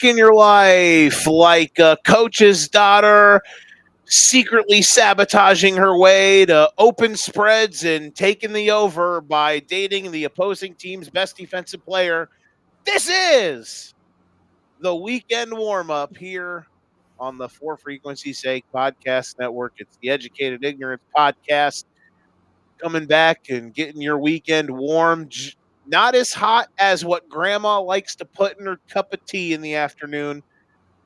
back in your life, like a coach's daughter secretly sabotaging her way to open spreads and taking the over by dating the opposing team's best defensive player. This is the weekend warm-up here on the For Frequency's Sake Podcast Network. It's the Educated Ignorance Podcast, coming back and getting your weekend warm. Not as hot as what grandma likes to put in her cup of tea in the afternoon,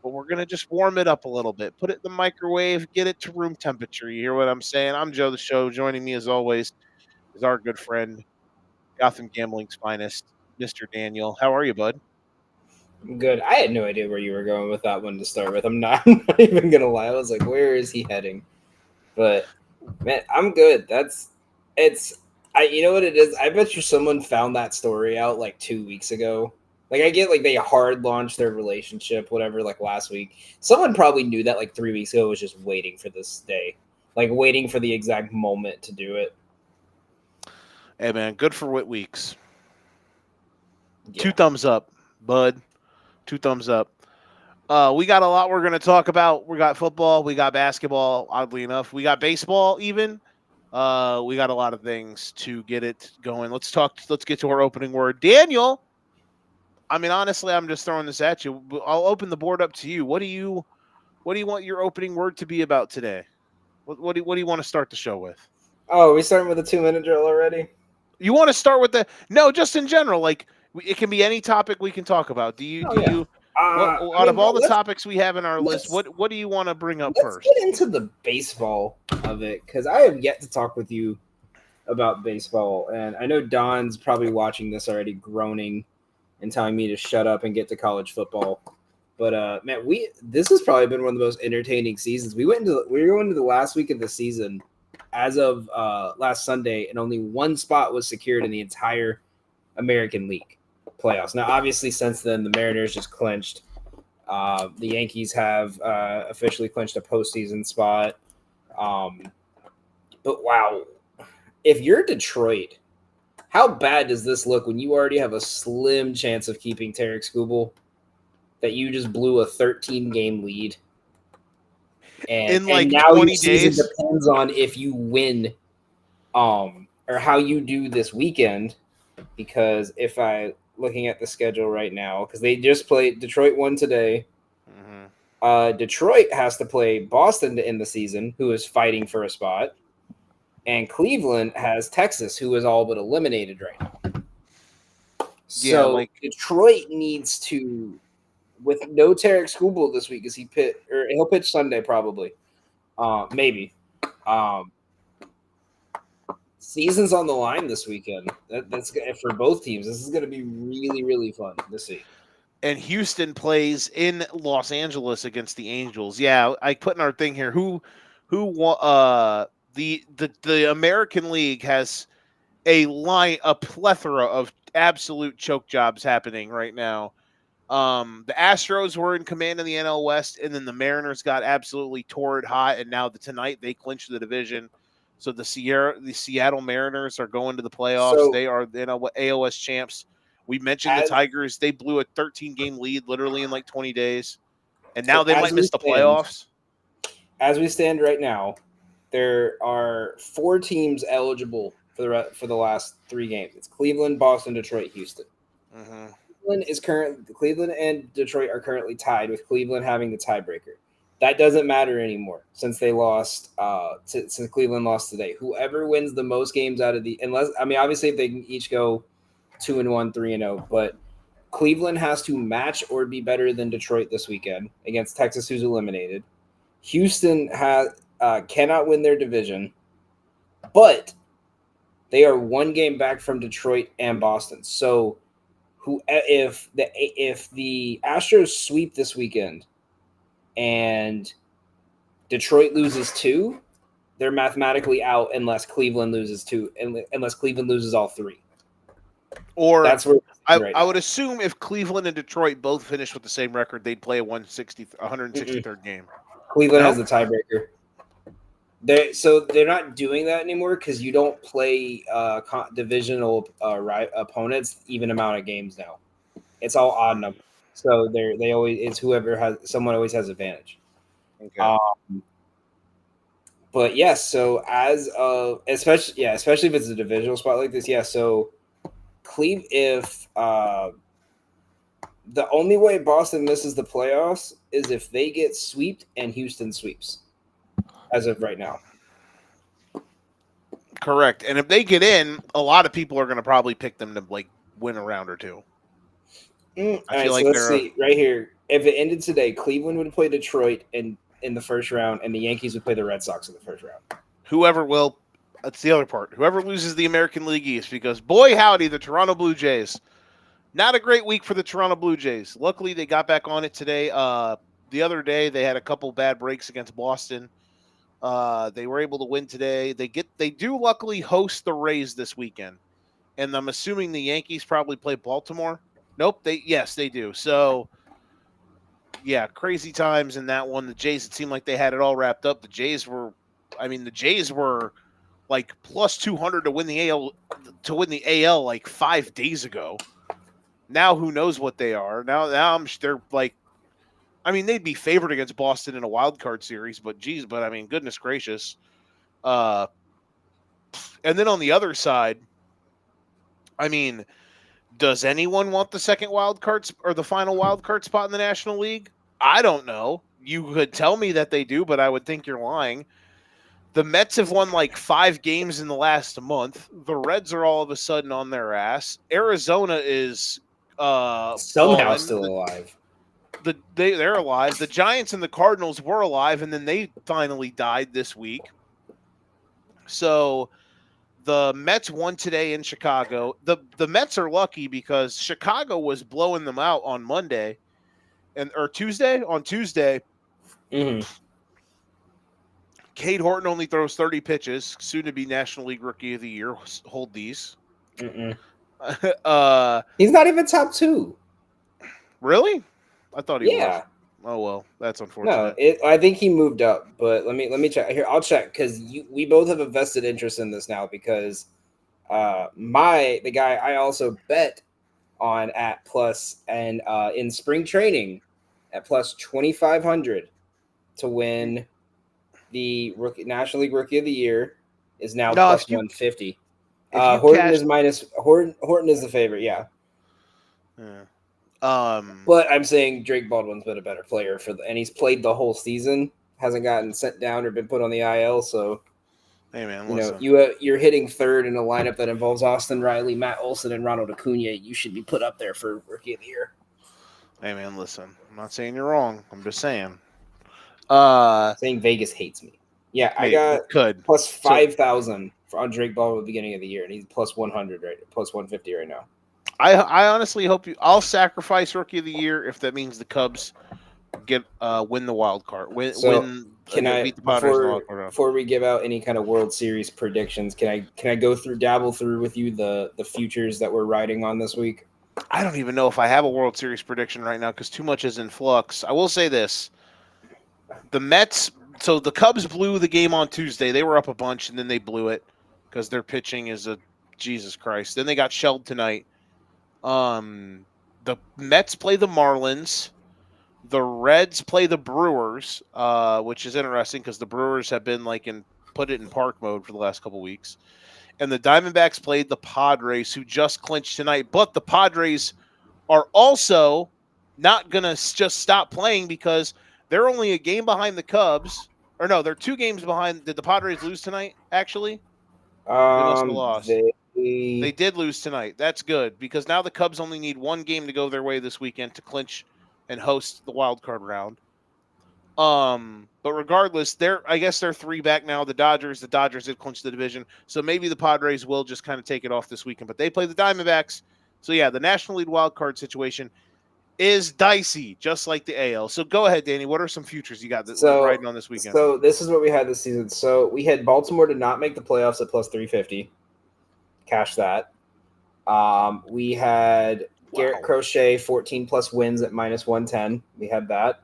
but we're going to just warm it up a little bit. Put it in the microwave, get it to room temperature. You hear what I'm saying? I'm Joe the Show. Joining me as always is our good friend, Gotham Gambling's finest, Mr. Daniel. How are you, bud? I'm good. I had no idea where you were going with that one to start with. I'm not even going to lie. I was like, where is he heading? But, man, I'm good. You know what it is? I bet you someone found that story out like 2 weeks ago. Like, I get like they hard launched their relationship, whatever, like last week. Someone probably knew that like 3 weeks ago, was just waiting for this day, like waiting for the exact moment to do it. Hey, man, good for Whit Weeks. Yeah. 2 thumbs up, bud. 2 thumbs up. We got a lot we're going to talk about. We got football. We got basketball, oddly enough. We got baseball even. We got a lot of things to get it going. Let's get to our opening word. Daniel, I mean, honestly, I'm just throwing this at you. I'll open the board up to you. What do you want your opening word to be about today? What do you want to start the show with? Oh, we starting with a 2-minute drill already? You want to start with no, just in general. Like, it can be any topic we can talk about. Out of all the topics we have in our list, what do you want to bring up first? Let's get into the baseball of it, because I have yet to talk with you about baseball, and I know Don's probably watching this already, groaning and telling me to shut up and get to college football. But man, this has probably been one of the most entertaining seasons. We were going into the last week of the season as of last Sunday, and only one spot was secured in the entire American League playoffs. Now, obviously, since then, the Mariners just clinched. The Yankees have officially clinched a postseason spot. But wow, if you're Detroit, how bad does this look when you already have a slim chance of keeping Tarek Skubal, that you just blew a 13-game lead? And now 20 your season days depends on if you win, or how you do this weekend. Because if I looking at the schedule right now, because they just played, Detroit won today. Mm-hmm. Detroit has to play Boston to end the season, who is fighting for a spot, and Cleveland has Texas, who is all but eliminated right now. So Detroit needs to, with no Tarek Skubal this week, he'll pitch Sunday probably, maybe. Season's on the line this weekend. That's for both teams. This is going to be really, really fun to see. And Houston plays in Los Angeles against the Angels. Yeah, I put in our thing here. The American League has a plethora of absolute choke jobs happening right now. The Astros were in command of the NL West, and then the Mariners got absolutely torrid hot, and now tonight they clinched the division. So the Seattle Mariners are going to the playoffs. So, they are AOS champs. We mentioned the Tigers. They blew a 13-game lead literally in like 20 days, and now they might miss the playoffs. As we stand right now, there are 4 teams eligible for the last 3 games. It's Cleveland, Boston, Detroit, Houston. Mm-hmm. Cleveland and Detroit are currently tied, with Cleveland having the tiebreaker. That doesn't matter anymore since they lost. Since Cleveland lost today, whoever wins the most games out of obviously if they can each go 2-1, 3-0, but Cleveland has to match or be better than Detroit this weekend against Texas, who's eliminated. Houston cannot win their division, but they are 1 game back from Detroit and Boston. So, if the Astros sweep this weekend and Detroit loses 2, they're mathematically out unless Cleveland loses 2, unless Cleveland loses all 3. Or that's where I would assume if Cleveland and Detroit both finish with the same record, they'd play a 163rd game. Cleveland has the tiebreaker. They're not doing that anymore because you don't play divisional opponents even amount of games now. It's all odd numbers. So they always it's whoever has someone always has advantage. Okay. But yes, so as of especially if it's a divisional spot like this, so if the only way Boston misses the playoffs is if they get swept and Houston sweeps, as of right now. Correct. And if they get in, a lot of people are going to probably pick them to like win a round or two. All I right, feel so like let's see right here. If it ended today, Cleveland would play Detroit in the first round, and the Yankees would play the Red Sox in the first round. whoever will. That's the other part. Whoever loses the American League East, because boy howdy, the Toronto Blue Jays. Not a great week for the Toronto Blue Jays. Luckily, they got back on it today. The other day, they had a couple bad breaks against Boston. They were able to win today. They do luckily host the Rays this weekend, and I'm assuming the Yankees probably play Baltimore. Nope. They do. So yeah, crazy times in that one. The Jays, it seemed like they had it all wrapped up. The Jays were like plus 200 to win the AL like 5 days ago. Now who knows what they are? Now they're like, I mean, they'd be favored against Boston in a wild card series, but I mean, goodness gracious. And then on the other side, I mean, does anyone want the second wild card or the final wild card spot in the National League? I don't know. You could tell me that they do, but I would think you're lying. The Mets have won like 5 games in the last month. The Reds are all of a sudden on their ass. Arizona is Somehow balling. still alive. They're alive. The Giants and the Cardinals were alive, and then they finally died this week. So the Mets won today in Chicago. The Mets are lucky because Chicago was blowing them out on Monday or Tuesday. On Tuesday, Cade Horton only throws 30 pitches, soon to be National League Rookie of the Year. Hold these. He's not even top 2. Really? I thought he was. Yeah. Oh well, that's unfortunate. No, I think he moved up, but let me check here. I'll check because we both have a vested interest in this now because the guy I also bet on at plus and in spring training at plus 2,500 to win the National League Rookie of the Year is now plus 150. Horton is Horton is the favorite, yeah. But I'm saying Drake Baldwin's been a better player and he's played the whole season, hasn't gotten sent down or been put on the IL. So, hey man, listen. You're hitting third in a lineup that involves Austin Riley, Matt Olson, and Ronald Acuna. You should be put up there for Rookie of the Year. Hey man, listen. I'm not saying you're wrong. I'm just saying. Saying Vegas hates me. Yeah, I got plus 5,000 on Drake Baldwin at the beginning of the year, and he's plus 100 plus 150 right now. I honestly hope I'll sacrifice Rookie of the Year if that means the Cubs win the wild card. Beat the Padres before we give out any kind of World Series predictions, can I dabble through with you the futures that we're riding on this week? I don't even know if I have a World Series prediction right now because too much is in flux. I will say this: the Mets. So the Cubs blew the game on Tuesday. They were up a bunch and then they blew it because their pitching is a Jesus Christ. Then they got shelled tonight. The Mets play the Marlins. The Reds play the Brewers, which is interesting because the Brewers have been put it in park mode for the last couple weeks. And the Diamondbacks played the Padres, who just clinched tonight. But the Padres are also not going to just stop playing because they're only a game behind the Cubs. Or no, they're 2 games behind. Did the Padres lose tonight, actually? They must have lost. They did lose tonight. That's good because now the Cubs only need 1 game to go their way this weekend to clinch and host the wild card round. But regardless, I guess they're 3 back now. The Dodgers did clinch the division, so maybe the Padres will just kind of take it off this weekend. But they play the Diamondbacks, so yeah, the National League wild card situation is dicey, just like the AL. So go ahead, Danny. What are some futures you got riding on this weekend? So this is what we had this season. So we had Baltimore to not make the playoffs at plus 350. Cash that. We had Garrett Crochet 14 plus wins at minus 110. We had that.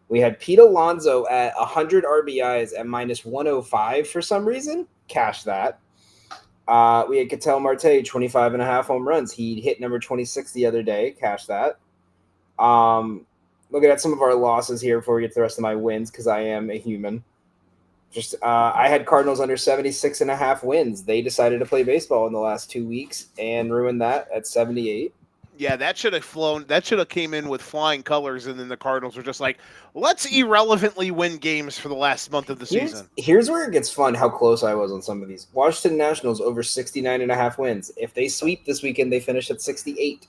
We had Pete Alonso at 100 RBIs at minus 105 for some reason. Cash that. We had Ketel Marte 25 and a half home runs. He hit number 26 the other day. Cash that. Looking at some of our losses here before we get to the rest of my wins, because I am a human. I had Cardinals under 76.5 wins. They decided to play baseball in the last 2 weeks and ruined that at 78. Yeah, that should have flown. That should have came in with flying colors, and then the Cardinals were just like, let's irrelevantly win games for the last month of the season. Here's where it gets fun, how close I was on some of these. Washington Nationals over 69.5 wins. If they sweep this weekend, they finish at 68.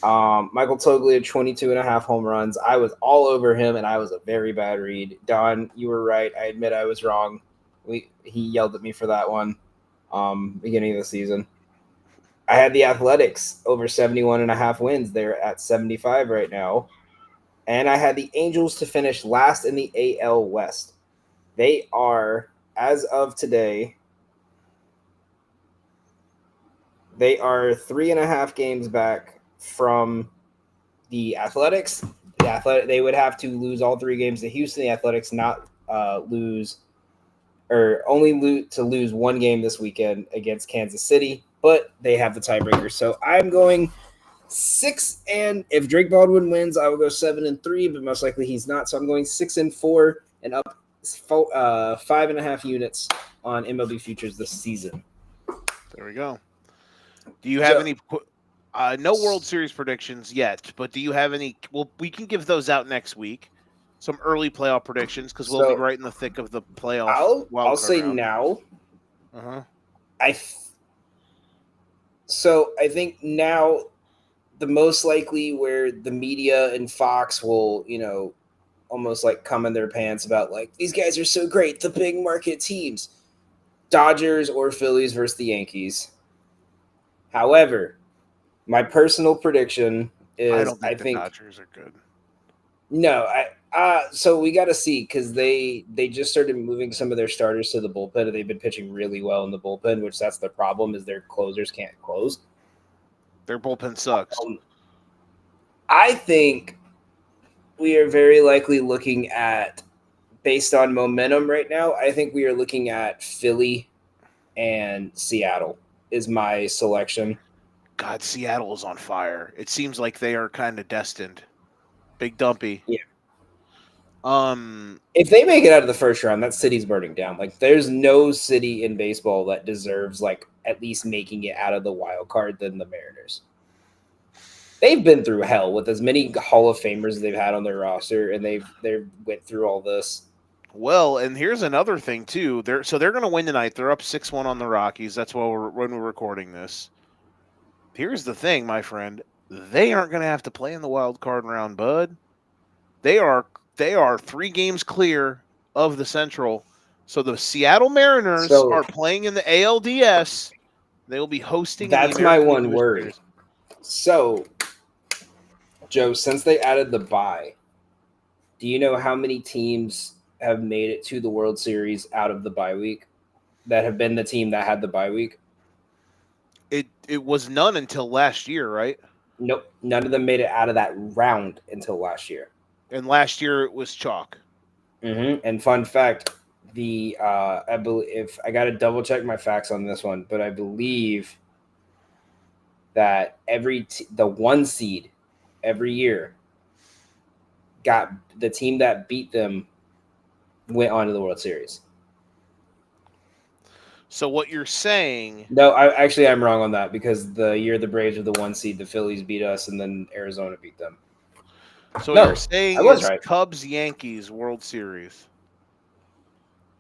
Michael Toglia, 22.5 home runs. I was all over him, and I was a very bad read. Don, you were right. I admit I was wrong. He yelled at me for that one beginning of the season. I had the Athletics over 71.5 wins. They're at 75 right now. And I had the Angels to finish last in the AL West. They are, as of today, they are 3.5 games back from the Athletics. They would have to lose all 3 games to Houston. The Athletics not lose one game this weekend against Kansas City, but they have the tiebreaker. So I'm going 6, and if Drake Baldwin wins, I will go 7-3, but most likely he's not. So I'm going 6-4 and up 5.5 units on MLB futures this season. There we go. Do you have any? No World Series predictions yet, but do you have any? Well, we can give those out next week. Some early playoff predictions because we'll be right in the thick of the playoff. I'll say round. Now. I think now the most likely where the media and Fox will, almost like come in their pants about like these guys are so great, the big market teams, Dodgers or Phillies versus the Yankees. However, my personal prediction is I think the Dodgers are good. No, so we got to see because they just started moving some of their starters to the bullpen, and they've been pitching really well in the bullpen, which that's the problem is their closers can't close. Their bullpen sucks. I think we are very likely looking at, based on momentum right now, I think we are looking at Philly and Seattle is my selection. God, Seattle is on fire. It seems like they are kind of destined. Big Dumpy. Yeah. If they make it out of the first round, that city's burning down. Like, there's no city in baseball that deserves, like, at least making it out of the wild card than the Mariners. They've been through hell with as many Hall of Famers they've had on their roster, and they went through all this. Well, and here's another thing too. They're going to win tonight. They're up 6-1 on the Rockies. That's when we're recording this. Here's the thing, my friend. They aren't going to have to play in the wild card round, bud. They are 3 games clear of the Central. So the Seattle Mariners are playing in the ALDS. They will be hosting. That's my one worry. So, Joe, since they added the bye, do you know how many teams have made it to the World Series out of the bye week that have been the team that had the bye week? It was none until last year, right? Nope. None of them made it out of that round until last year. And last year it was chalk. Mm-hmm. And fun fact, I believe I got to double check my facts on this one, but I believe that the 1 seed every year got the team that beat them went on to the World Series. So what you're saying? No, I'm wrong on that because the year the Braves were the 1 seed, the Phillies beat us, and then Arizona beat them. So what you're saying is right. Cubs Yankees World Series.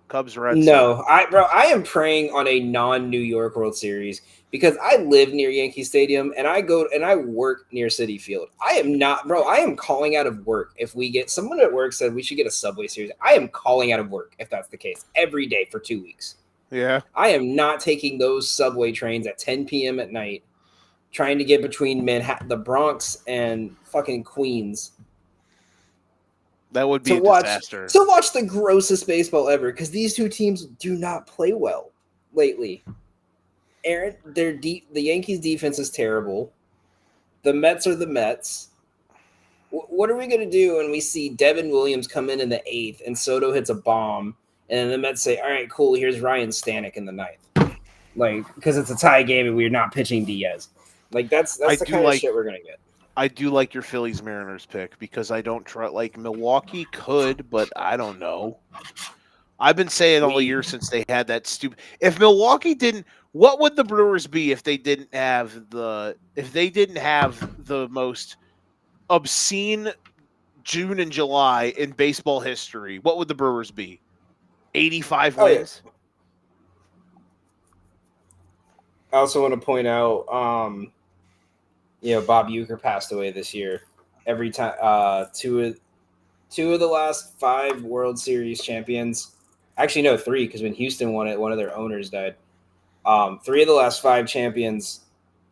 Cubs Red Sox. No, I am praying on a non-New York World Series because I live near Yankee Stadium and I work near Citi Field. I am calling out of work if we get someone at work said we should get a Subway Series. I am calling out of work if that's the case every day for 2 weeks. Yeah. I am not taking those subway trains at 10 p.m. at night trying to get between Manhattan, the Bronx, and fucking Queens. That would be a disaster. To watch the grossest baseball ever because these 2 teams do not play well lately. Aaron, the Yankees' defense is terrible. The Mets are the Mets. What are we going to do when we see Devin Williams come in the 8th and Soto hits a bomb? And the Mets say, all right, cool, here's Ryan Stanek in the 9th. Like, because it's a tie game and we're not pitching Diaz. Like, that's the kind of shit we're going to get. I do like your Phillies Mariners pick because I don't try like Milwaukee could, but I don't know. I've been saying all year since they had that stupid. If Milwaukee didn't, what would the Brewers be if they didn't have the most obscene June and July in baseball history? What would the Brewers be? 85 wins. Yeah. I also want to point out, Bob Uecker passed away this year. Every time, two of the last 5 World Series champions. Actually, no, 3, because when Houston won it, one of their owners died. 3 of the last 5 champions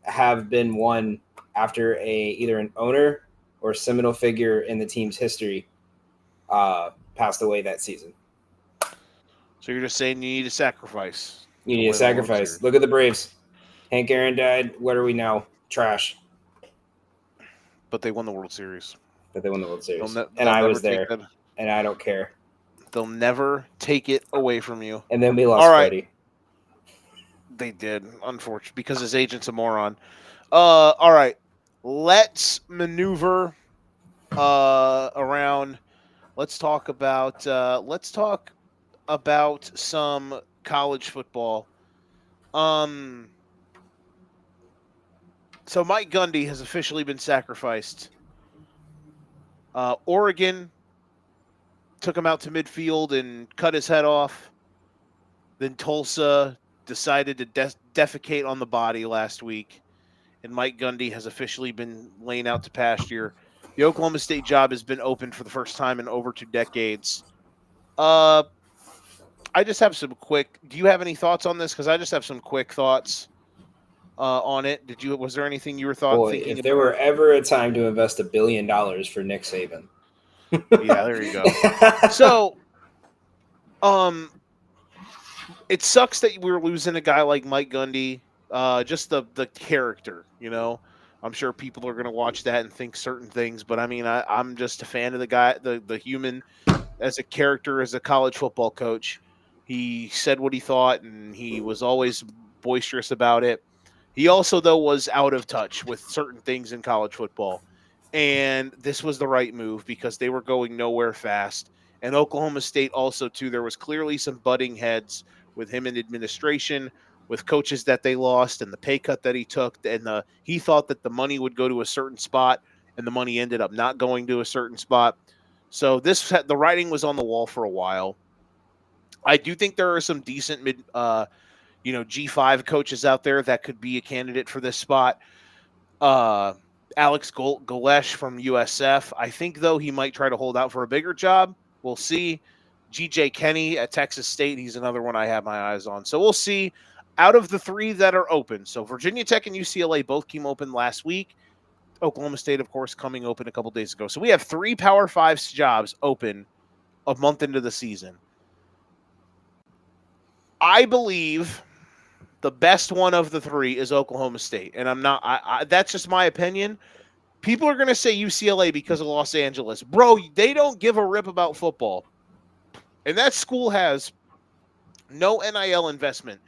have been won after either an owner or seminal figure in the team's history passed away that season. So you're just saying you need a sacrifice. You need a sacrifice. Look at the Braves. Hank Aaron died. What are we now? Trash. But they won the World Series. And I was there. And I don't care. They'll never take it away from you. And then we lost Freddie. They did, unfortunately, because his agent's a moron. All right. Let's maneuver around. Let's talk about some college football. So Mike Gundy has officially been sacrificed. Oregon took him out to midfield and cut his head off. Then Tulsa decided to defecate on the body last week, and Mike Gundy has officially been laying out to pasture. The Oklahoma State job has been open for the first time in over 2 decades. I just have some quick. Do you have any thoughts on this? Because I just have some quick thoughts on it. Was there anything you were thinking? If there were ever a time to invest $1 billion for Nick Saban. Yeah, there you go. So, it sucks that we're losing a guy like Mike Gundy. Just the character, I'm sure people are going to watch that and think certain things, but I mean, I'm just a fan of the guy, the human, as a character, as a college football coach. He said what he thought, and he was always boisterous about it. He also, though, was out of touch with certain things in college football, and this was the right move because they were going nowhere fast. And Oklahoma State also, too, there was clearly some butting heads with him in administration, with coaches that they lost and the pay cut that he took. And he thought that the money would go to a certain spot, and the money ended up not going to a certain spot. So the writing was on the wall for a while. I do think there are some decent G5 coaches out there that could be a candidate for this spot. Alex Golesh from USF. I think, though, he might try to hold out for a bigger job. We'll see. G.J. Kenny at Texas State, he's another one I have my eyes on. So we'll see. Out of the 3 that are open, so Virginia Tech and UCLA both came open last week. Oklahoma State, of course, coming open a couple days ago. So we have 3 Power 5 jobs open a month into the season. I believe the best one of the 3 is Oklahoma State, and I'm not. That's just my opinion. People are going to say UCLA because of Los Angeles. Bro, they don't give a rip about football. And that school has no NIL investment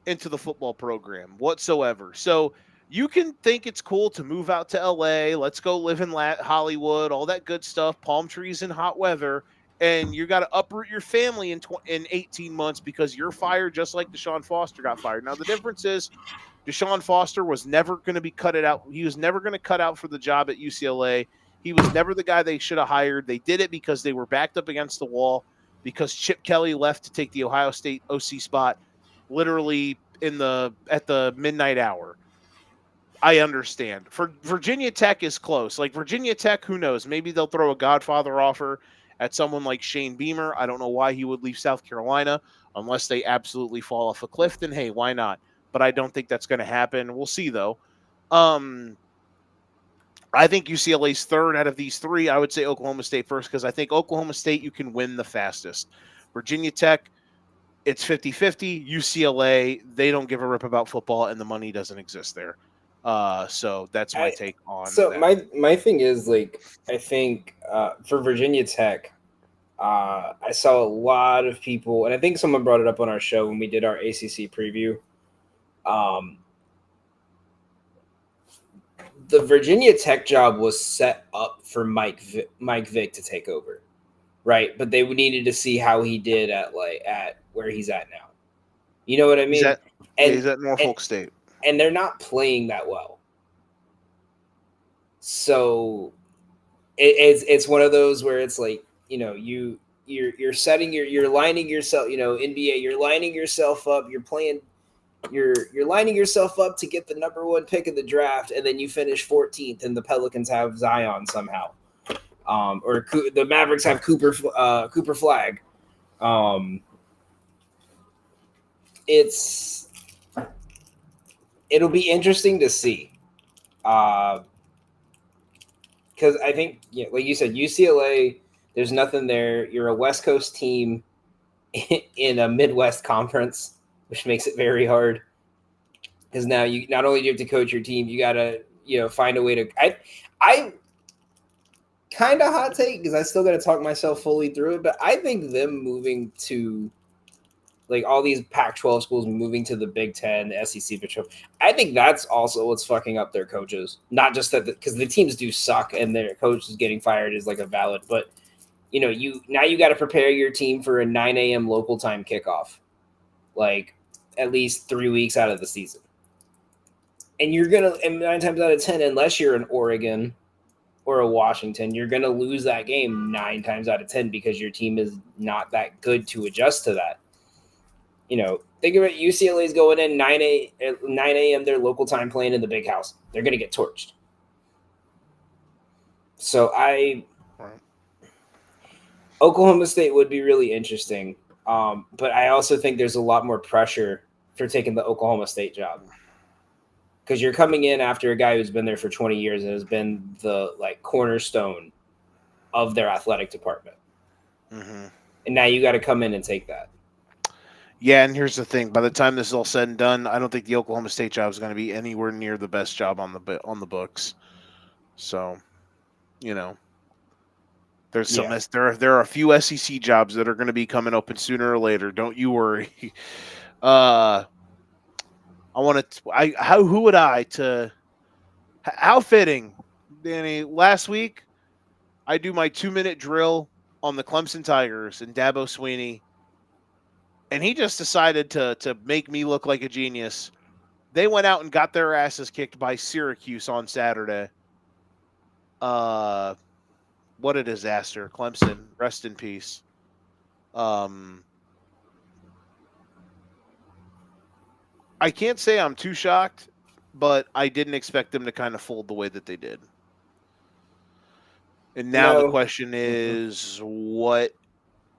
into the football program whatsoever. So you can think it's cool to move out to LA. Let's go live in Hollywood, all that good stuff, palm trees and hot weather. And you got to uproot your family in 18 months because you're fired just like Deshaun Foster got fired. Now, the difference is Deshaun Foster was never going to be cut out. He was never going to cut out for the job at UCLA. He was never the guy they should have hired. They did it because they were backed up against the wall, because Chip Kelly left to take the Ohio State OC spot literally at the midnight hour. I understand. For Virginia Tech is close. Like Virginia Tech, who knows? Maybe they'll throw a Godfather offer at someone like Shane Beamer. I don't know why he would leave South Carolina unless they absolutely fall off a cliff. Then hey, why not? But I don't think that's going to happen. We'll see though. I think UCLA's 3rd out of these 3. I would say Oklahoma State first because I think Oklahoma State you can win the fastest. Virginia Tech, it's 50-50. UCLA, they don't give a rip about football, and the money doesn't exist there. So that's my take on that. My thing is, like, I think for Virginia Tech, I saw a lot of people, and I think someone brought it up on our show when we did our ACC preview. the Virginia Tech job was set up for Mike Vick to take over, right? But they needed to see how he did at where he's at now. You know what I mean? He's at Norfolk State, and they're not playing that well. So it's one of those where it's like, you know, you're setting you're lining yourself, you know, NBA, you're lining yourself up, you're lining yourself up to get the number 1 pick of the draft, and then you finish 14th, and the Pelicans have Zion somehow, or the Mavericks have Cooper Flag. It'll be interesting to see, because I think, yeah, like you said, UCLA, there's nothing there. You're a West Coast team in a Midwest conference, which makes it very hard. Because now you not only do you have to coach your team, you gotta, you know, find a way to. I kind of hot take, because I still got to talk myself fully through it, but I think them moving to, like, all these Pac-12 schools moving to the Big Ten, the SEC, I think that's also what's fucking up their coaches. Not just that, because the teams do suck and their coach is getting fired is like a valid, but you know, you got to prepare your team for a 9 a.m. local time kickoff, like at least 3 weeks out of the season. And you're going to, and 9 times out of 10, unless you're in Oregon or a Washington, you're going to lose that game 9 times out of 10 because your team is not that good to adjust to that. You know, think of it, UCLA's going in 9 a.m. their local time, playing in the Big House. They're going to get torched. So Oklahoma State would be really interesting. But I also think there's a lot more pressure for taking the Oklahoma State job, because you're coming in after a guy who's been there for 20 years and has been the cornerstone of their athletic department. Mm-hmm. And now you got to come in and take that. Yeah, and here's the thing: by the time this is all said and done, I don't think the Oklahoma State job is going to be anywhere near the best job on the books. So, you know, there's some there are a few SEC jobs that are going to be coming open sooner or later. Don't you worry. How fitting, Danny. Last week, I do my 2-minute drill on the Clemson Tigers and Dabo Swinney, and he just decided to make me look like a genius. They went out and got their asses kicked by Syracuse on Saturday. What a disaster. Clemson, rest in peace. I can't say I'm too shocked, but I didn't expect them to kind of fold the way that they did. And now the question is what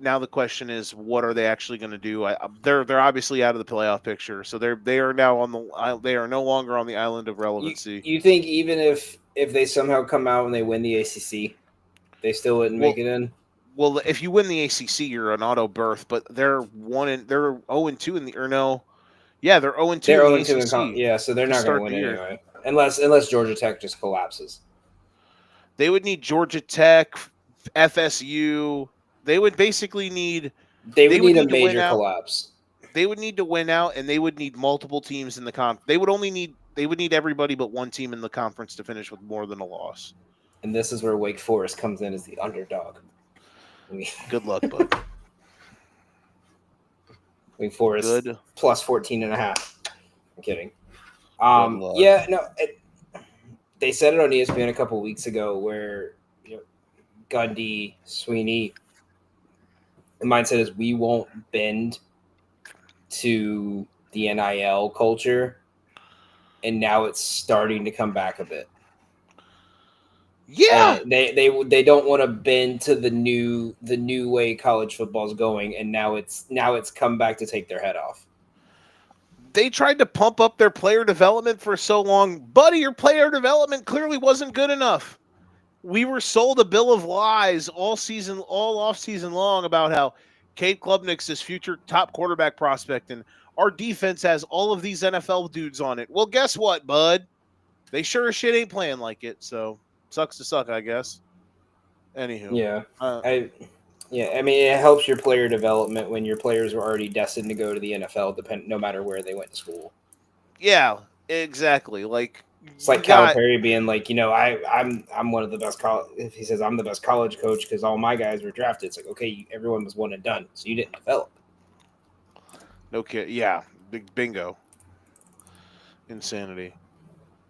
are they actually going to do? They're obviously out of the playoff picture, so they are no longer on the island of relevancy. You think even if they somehow come out and they win the ACC, they still wouldn't make it in? Well, if you win the ACC, you're an auto berth, but they're 0-2 in the yeah, they're 0-2 they're in the ACC. Yeah, so they're not going to win anyway, unless Georgia Tech just collapses. They would need Georgia Tech, FSU. They would basically need. They would need a major collapse. They would need to win out, and they would need multiple teams in the conference. They would need everybody but one team in the conference to finish with more than a loss. And this is where Wake Forest comes in as the underdog. Good luck, bud. Wake Forest plus 14.5. I'm kidding. They said it on ESPN a couple weeks ago where, you know, Gundy, Sweeney, the mindset is we won't bend to the NIL culture, and now it's starting to come back a bit. Yeah, and they don't want to bend to the new way college football is going, and now it's come back to take their head off. They tried to pump up their player development for so long, buddy. Your player development clearly wasn't good enough. We were sold a bill of lies all off season long about how Cade Klubnik's this future top quarterback prospect, and our defense has all of these NFL dudes on it. Well, guess what, bud? They sure as shit ain't playing like it. So sucks to suck, I guess. Anywho, I mean, it helps your player development when your players were already destined to go to the NFL, no matter where they went to school. Yeah, exactly. Like, It's like You got Calipari being like, I'm one of the best college. If he says I'm the best college coach because all my guys were drafted, it's like, okay, everyone was one and done, so you didn't develop. no kid. Yeah, big bingo. Insanity.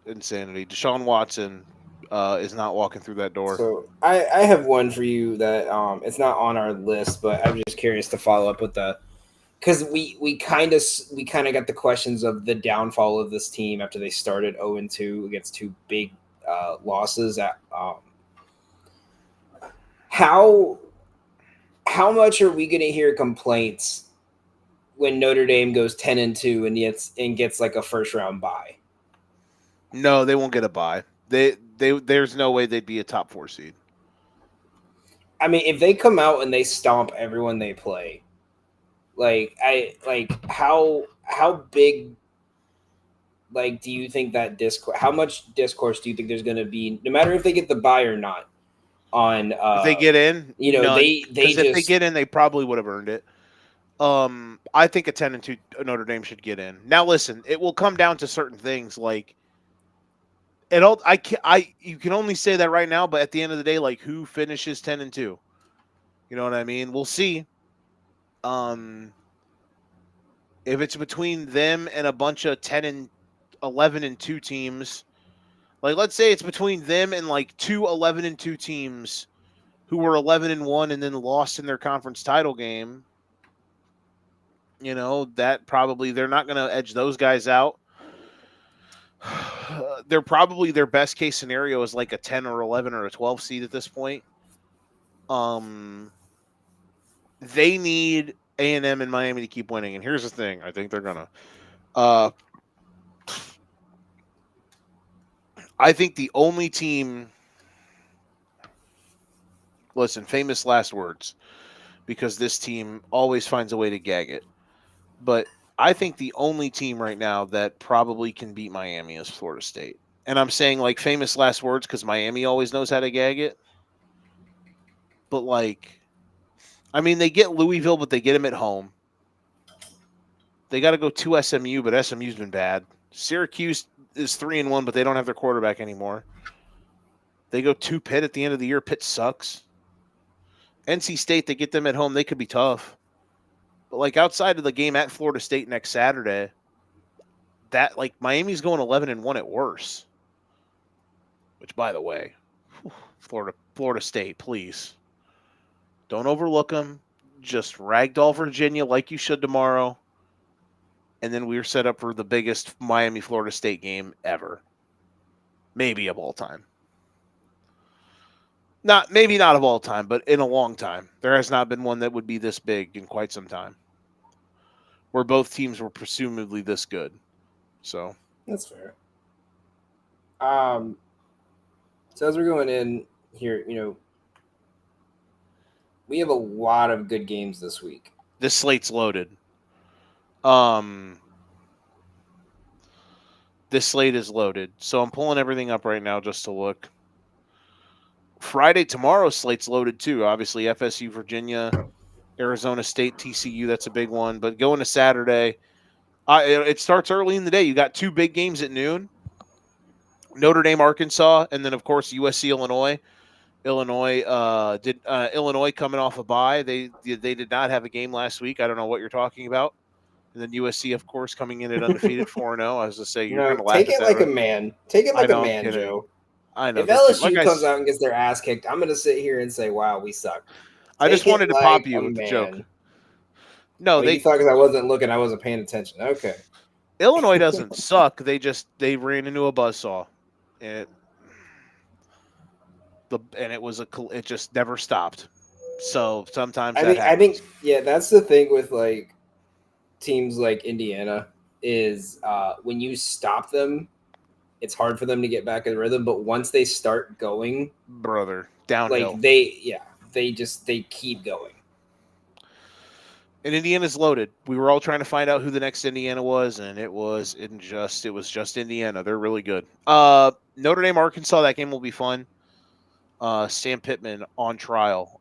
Deshaun Watson is not walking through that door. So I have one for you that it's not on our list, but I'm just curious to follow up with because we kind of got the questions of the downfall of this team after they started 0-2 against two big losses. At how much are we going to hear complaints when Notre Dame goes 10-2 and gets like a first round bye? No, they won't get a bye. There's no way they'd be a top 4 seed. I mean, if they come out and they stomp everyone they play, how big do you think that discourse? How much discourse do you think there's going to be, no matter if they get the bye or not? On if they get in, none. they Because if they just get in, they probably would have earned it. I think a 10-2 Notre Dame should get in. Now, listen, it will come down to certain things like it all. You can only say that right now, but at the end of the day, like who finishes 10-2? You know what I mean? We'll see. Um, if it's between them and a bunch of 10-11-2 teams, like let's say it's between them and like two 11-2 teams who were 11-1 and then lost in their conference title game. That probably they're not going to edge those guys out. They're probably their best case scenario is like a 10 or 11 or a 12 seed at this point. They need A&M and Miami to keep winning. And here's the thing. I think they're going to. I think the only team. Listen, famous last words, because this team always finds a way to gag it. But I think the only team right now that probably can beat Miami is Florida State. And I'm saying like famous last words because Miami always knows how to gag it. But they get Louisville, but they get them at home. They got to go to SMU, but SMU's been bad. Syracuse is 3-1, but they don't have their quarterback anymore. They go to Pitt at the end of the year. Pitt sucks. NC State, they get them at home. They could be tough. But outside of the game at Florida State next Saturday, that Miami's going 11-1 at worst. Which, by the way, Florida State, please don't overlook them. Just ragdoll Virginia like you should tomorrow, and then we're set up for the biggest Miami Florida State game ever, maybe of all time. Maybe not of all time, but in a long time. There has not been one that would be this big in quite some time, where both teams were presumably this good. So that's fair. So as we're going in here, we have a lot of good games this week. This slate's loaded. This slate is loaded. So I'm pulling everything up right now just to look. Friday, tomorrow's slate's loaded too. Obviously, FSU, Virginia, Arizona State, TCU. That's a big one. But going to Saturday, it starts early in the day. You got two big games at noon. Notre Dame, Arkansas, and then, of course, USC, Illinois. Illinois coming off a bye. They did not have a game last week. I don't know what you're talking about. And then USC, of course, coming in at undefeated 4-0. I was just saying, you're going to laugh take at it that, like right? a man. Take it like a man, Joe. I know. If LSU comes out and gets their ass kicked, I'm going to sit here and say, wow, we suck. I just wanted to pop you with the joke. No, you thought because I wasn't looking, I wasn't paying attention. Okay. Illinois doesn't suck. They ran into a buzzsaw. It just never stopped. So sometimes I think that's the thing with teams like Indiana is when you stop them, it's hard for them to get back in the rhythm. But once they start going, brother, downhill. They keep going. And Indiana's loaded. We were all trying to find out who the next Indiana was, and it was just Indiana. They're really good. Notre Dame, Arkansas, that game will be fun. Sam Pittman on trial.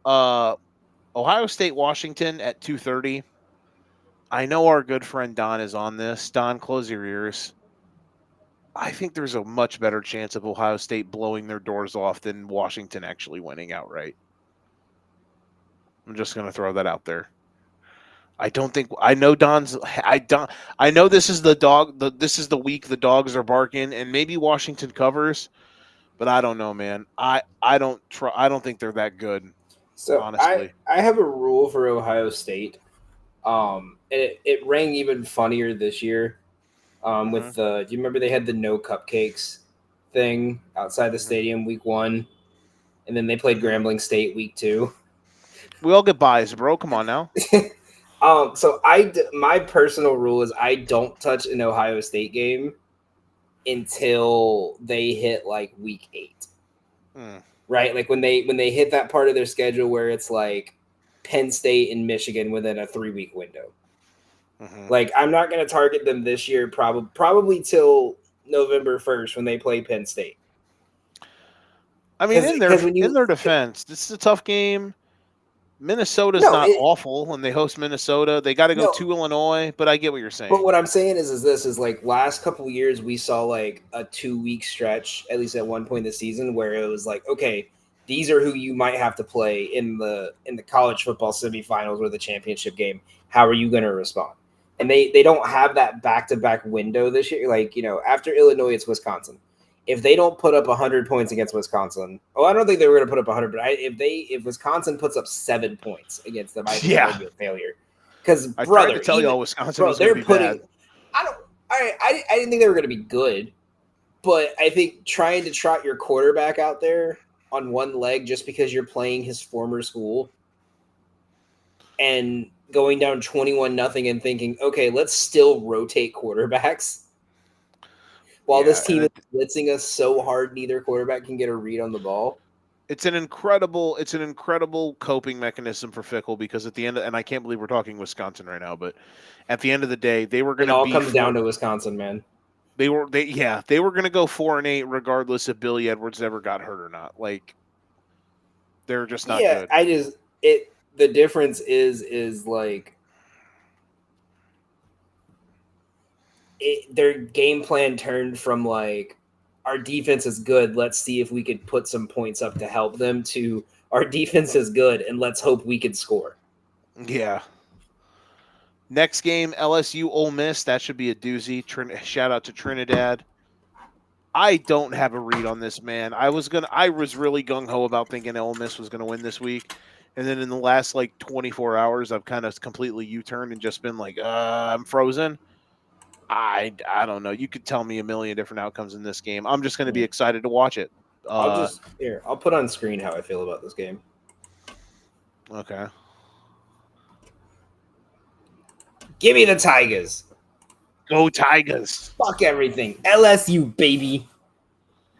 Ohio State, Washington at 2:30. I know our good friend Don is on this. Don, close your ears. I think there's a much better chance of Ohio State blowing their doors off than Washington actually winning outright. I'm just going to throw that out there. I don't think I know Don's. I don't. I know this is the dog. This is the week the dogs are barking, and maybe Washington covers, but I don't know, man. I don't try. I don't think they're that good, So honestly. I have a rule for Ohio State. And it rang even funnier this year. With the, do you remember they had the no cupcakes thing outside the stadium week 1, and then they played Grambling State week 2. We all get buys, bro. Come on now. So my personal rule is I don't touch an Ohio State game until they hit like week 8. Right? Like when they hit that part of their schedule where it's like Penn State and Michigan within a 3-week window. Like I'm not going to target them this year probably till November 1st when they play Penn State. I mean, in their defense, this is a tough game. Minnesota's not awful when they host Minnesota. They got to go to Illinois, but I get what you're saying. But what I'm saying is like last couple of years we saw like a 2-week stretch, at least at one point this season, where it was like, okay, these are who you might have to play in the college football semifinals or the championship game. How are you going to respond? And they don't have that back-to-back window this year. Like, you know, after Illinois, it's Wisconsin. If they don't put up 100 points against Wisconsin, I don't think they were going to put up 100, but if Wisconsin puts up 7 points against them, I think it would be a failure. Because I tried to tell y'all Wisconsin was going to be bad. I didn't think they were going to be good, but I think trying to trot your quarterback out there on one leg just because you're playing his former school and going down 21-0 and thinking, okay, let's still rotate quarterbacks. While this team is blitzing us so hard, neither quarterback can get a read on the ball. It's an incredible coping mechanism for Fickle because at the end, and I can't believe we're talking Wisconsin right now, but at the end of the day, they were going to. It all comes down to Wisconsin, man. They were going to go 4-8 regardless if Billy Edwards ever got hurt or not. Like they're just not good. The difference is like. Their game plan turned from like our defense is good, let's see if we could put some points up to help them, to our defense is good and let's hope we can score. Yeah. Next game, LSU Ole Miss. That should be a doozy. Shout out to Trinidad. I don't have a read on this, man. I was really gung-ho about thinking Ole Miss was going to win this week. And then in the last like 24 hours, I've kind of completely U-turned and just been like, I'm frozen. I don't know. You could tell me a million different outcomes in this game. I'm just going to be excited to watch it. I'll put on screen how I feel about this game. Okay. Give me the Tigers. Go Tigers. Fuck everything. LSU, baby.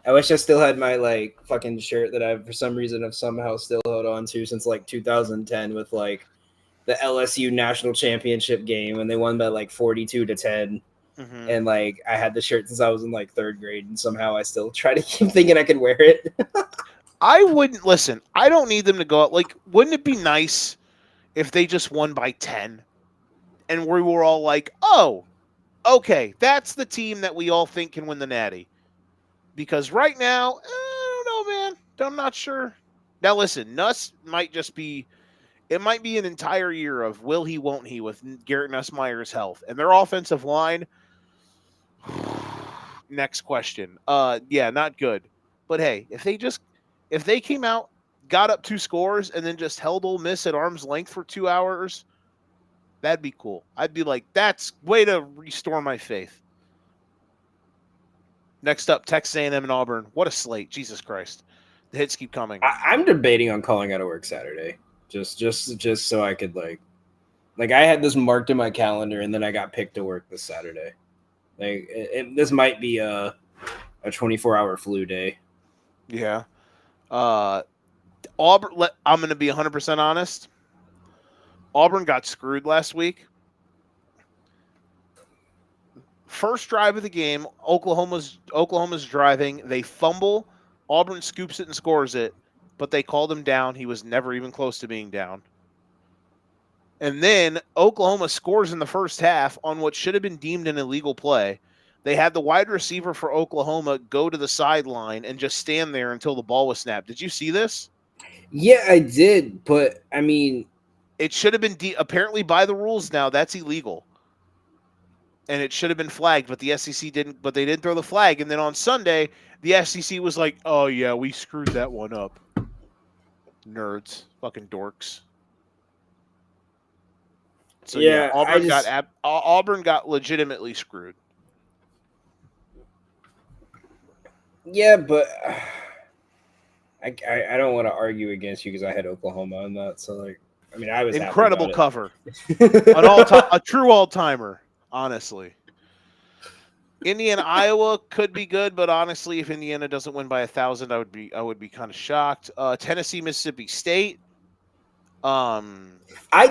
I wish I still had my like fucking shirt that I've for some reason have somehow still held on to since like 2010 with like the LSU national championship game and they won by like 42-10. And like I had the shirt since I was in like 3rd grade and somehow I still try to keep thinking I could wear it. I wouldn't listen. I don't need them to go out. Like, wouldn't it be nice if they just won by 10 and we were all like, oh, okay, that's the team that we all think can win the Natty. Because right now, I don't know, man. I'm not sure. Now listen, Nuss might just be. It might be an entire year of will he, won't he with Garrett Nussmeier's health. And their offensive line, next question. Yeah, not good. But hey, if they came out, got up 2 scores, and then just held Ole Miss at arm's length for 2 hours, that'd be cool. I'd be like, that's way to restore my faith. Next up, Texas A&M and Auburn. What a slate. Jesus Christ. The hits keep coming. I'm debating on calling out of work Saturday. Just so I could like I had this marked in my calendar and then I got picked to work this Saturday. Like this might be a 24-hour flu day. Yeah. Auburn. I'm going to be 100% honest. Auburn got screwed last week. First drive of the game, Oklahoma's driving. They fumble. Auburn scoops it and scores it. But they called him down. He was never even close to being down. And then Oklahoma scores in the first half on what should have been deemed an illegal play. They had the wide receiver for Oklahoma go to the sideline and just stand there until the ball was snapped. Did you see this? Yeah, I did, but I mean, it should have been apparently by the rules now that's illegal. And it should have been flagged, but the SEC didn't. But they didn't throw the flag. And then on Sunday, the SEC was like, "Oh yeah, we screwed that one up." Nerds, fucking dorks. So yeah, Auburn got legitimately screwed. Yeah, but I don't want to argue against you because I had Oklahoma on that. So like, I mean, I was incredible happy about cover, a true all timer, honestly. Indiana, Iowa could be good, but honestly, if Indiana doesn't win by 1,000, I would be kind of shocked. Tennessee, Mississippi State. I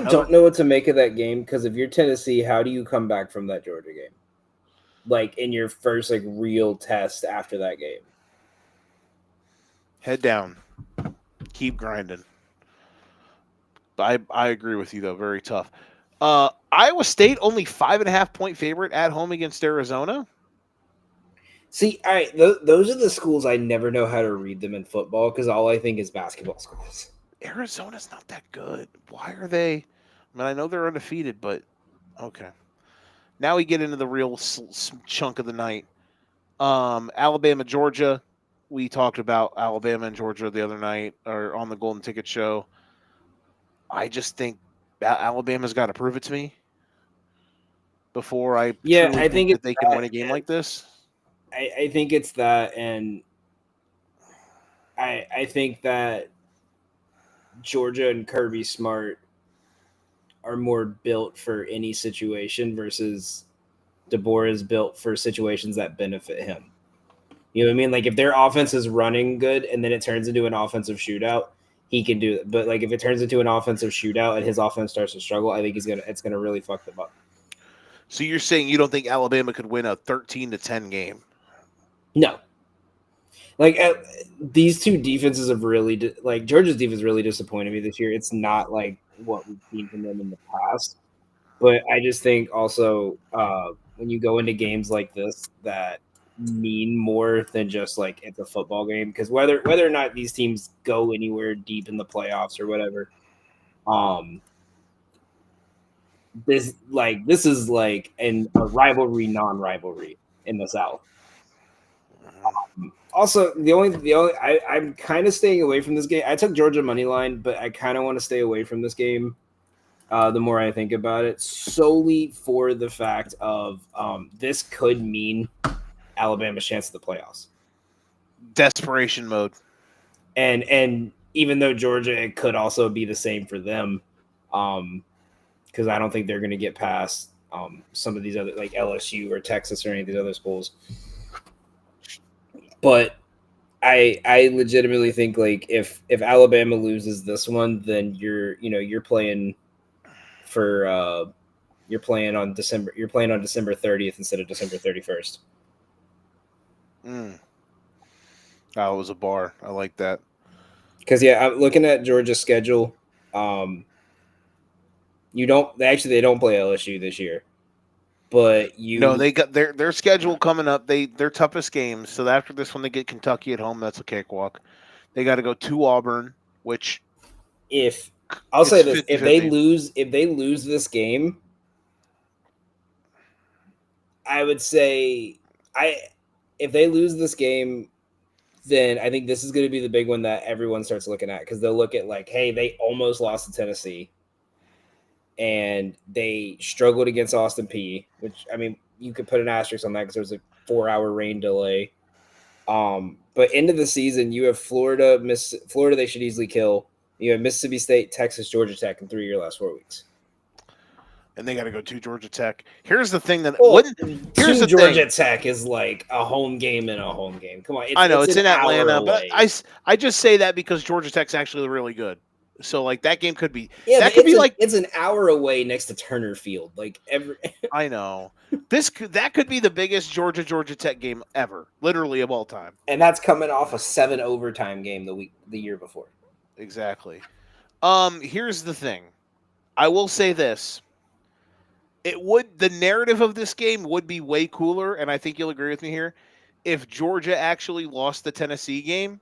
don't know what to make of that game because if you're Tennessee, how do you come back from that Georgia game? Like in your first like real test after that game. Head down, keep grinding. I agree with you though. Very tough. Iowa State only 5.5 point favorite at home against Arizona. See, all right, those are the schools I never know how to read them in football because all I think is basketball schools. Arizona's not that good. Why are they? I mean, I know they're undefeated, but okay. Now we get into the real chunk of the night. Alabama, Georgia. We talked about Alabama and Georgia the other night, or on the Golden Ticket Show. I just think Alabama's got to prove it to me before I truly think that they can win a game like this. I think it's that, and I think that Georgia and Kirby Smart are more built for any situation versus DeBoer is built for situations that benefit him. You know what I mean? Like if their offense is running good and then it turns into an offensive shootout, he can do it. But like if it turns into an offensive shootout and his offense starts to struggle, I think it's gonna really fuck them up. So you're saying you don't think Alabama could win a 13-10 game? No. Like these two defenses have really like Georgia's defense really disappointed me this year. It's not like what we've seen from them in the past, but I just think also when you go into games like this that mean more than just like it's a football game, because whether or not these teams go anywhere deep in the playoffs or whatever, this is like a rivalry, non-rivalry in the South. Also, I'm kind of staying away from this game. I took Georgia money line, but I kind of want to stay away from this game. The more I think about it, solely for the fact of this could mean Alabama's chance at the playoffs. Desperation mode. And even though Georgia, it could also be the same for them, because I don't think they're going to get past some of these other like LSU or Texas or any of these other schools. But I legitimately think like if Alabama loses this one, then you're playing for you're playing on December 30th instead of December 31st. That was a bar. I like that. Because I'm looking at Georgia's schedule. They don't play LSU this year. But they got their schedule coming up. Their toughest games. So after this one, they get Kentucky at home. That's a cakewalk. They got to go to Auburn, which I'll say this: if they lose this game, I would say if they lose this game, then I think this is going to be the big one that everyone starts looking at, because they'll look at like, hey, they almost lost to Tennessee. And they struggled against Austin Peay, which, I mean, you could put an asterisk on that because there was a 4-hour rain delay. But end of the season, you have Florida, they should easily kill. You have Mississippi State, Texas, Georgia Tech in 3 of your last 4 weeks. And they got to go to Georgia Tech. Here's the thing Georgia Tech is like a home game and a home game. Come on. I know it's in Atlanta, but I just say that because Georgia Tech's actually really good. So like that game could be it's an hour away next to Turner Field. Like I know. That could be the biggest Georgia Tech game ever, literally of all time. And that's coming off a 7 overtime game the year before. Exactly. Here's the thing. I will say this. The narrative of this game would be way cooler, and I think you'll agree with me here, if Georgia actually lost the Tennessee game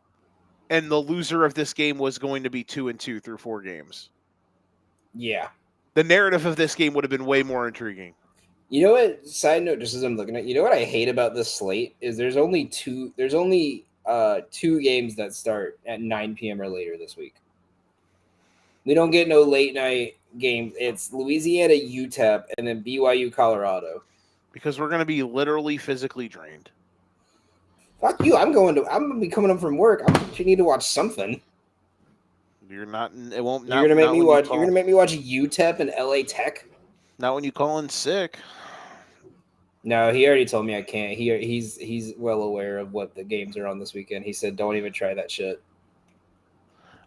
and the loser of this game was going to be 2-2 through 4 games. Yeah. The narrative of this game would have been way more intriguing. You know what? Side note, just as I'm looking at, you know what I hate about this slate is there's only two games that start at 9 p.m. or later this week. We don't get no late night games. It's Louisiana UTEP and then BYU Colorado. Because we're going to be literally physically drained. Fuck you! I'm gonna be coming up from work. You need to watch something. You're not. It won't. You're gonna make me watch. You're gonna make me watch UTEP and LA Tech. Not when you call in sick. No, he already told me I can't. He's well aware of what the games are on this weekend. He said, "Don't even try that shit."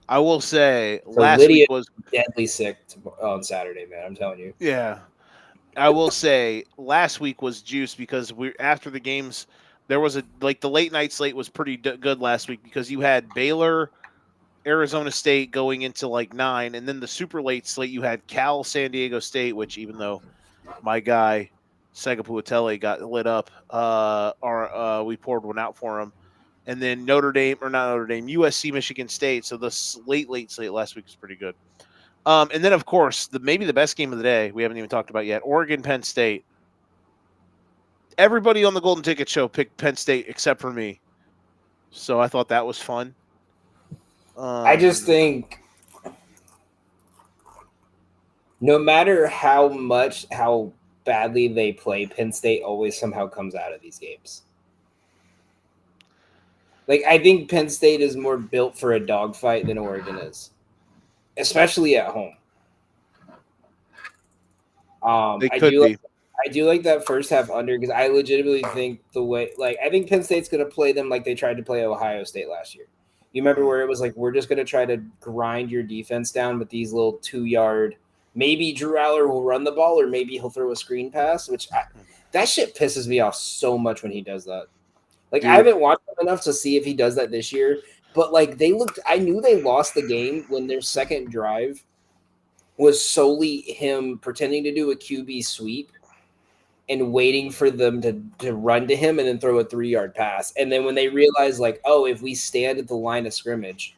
I will say, So last Lydia week was deadly sick on Saturday, man. I'm telling you. Yeah, I will say last week was juice because after the games, there was the late night slate was pretty good last week because you had Baylor, Arizona State going into 9, and then the super late slate you had Cal, San Diego State, which even though my guy Segapuatele got lit up, we poured one out for him, and then USC, Michigan State. So the late slate last week was pretty good. And then, of course, maybe the best game of the day we haven't even talked about yet, Oregon, Penn State. Everybody on the Golden Ticket Show picked Penn State except for me. So I thought that was fun. I just think no matter how badly they play, Penn State always somehow comes out of these games. I think Penn State is more built for a dogfight than Oregon is, especially at home. I do like that first half under because I legitimately think I think Penn State's going to play them like they tried to play Ohio State last year. You remember where it was we're just going to try to grind your defense down with these little 2-yard. Maybe Drew Aller will run the ball or maybe he'll throw a screen pass, that shit pisses me off so much when he does that. I haven't watched him enough to see if he does that this year, but I knew they lost the game when their second drive was solely him pretending to do a QB sweep and waiting for them to run to him and then throw a 3-yard pass. And then when they realized if we stand at the line of scrimmage,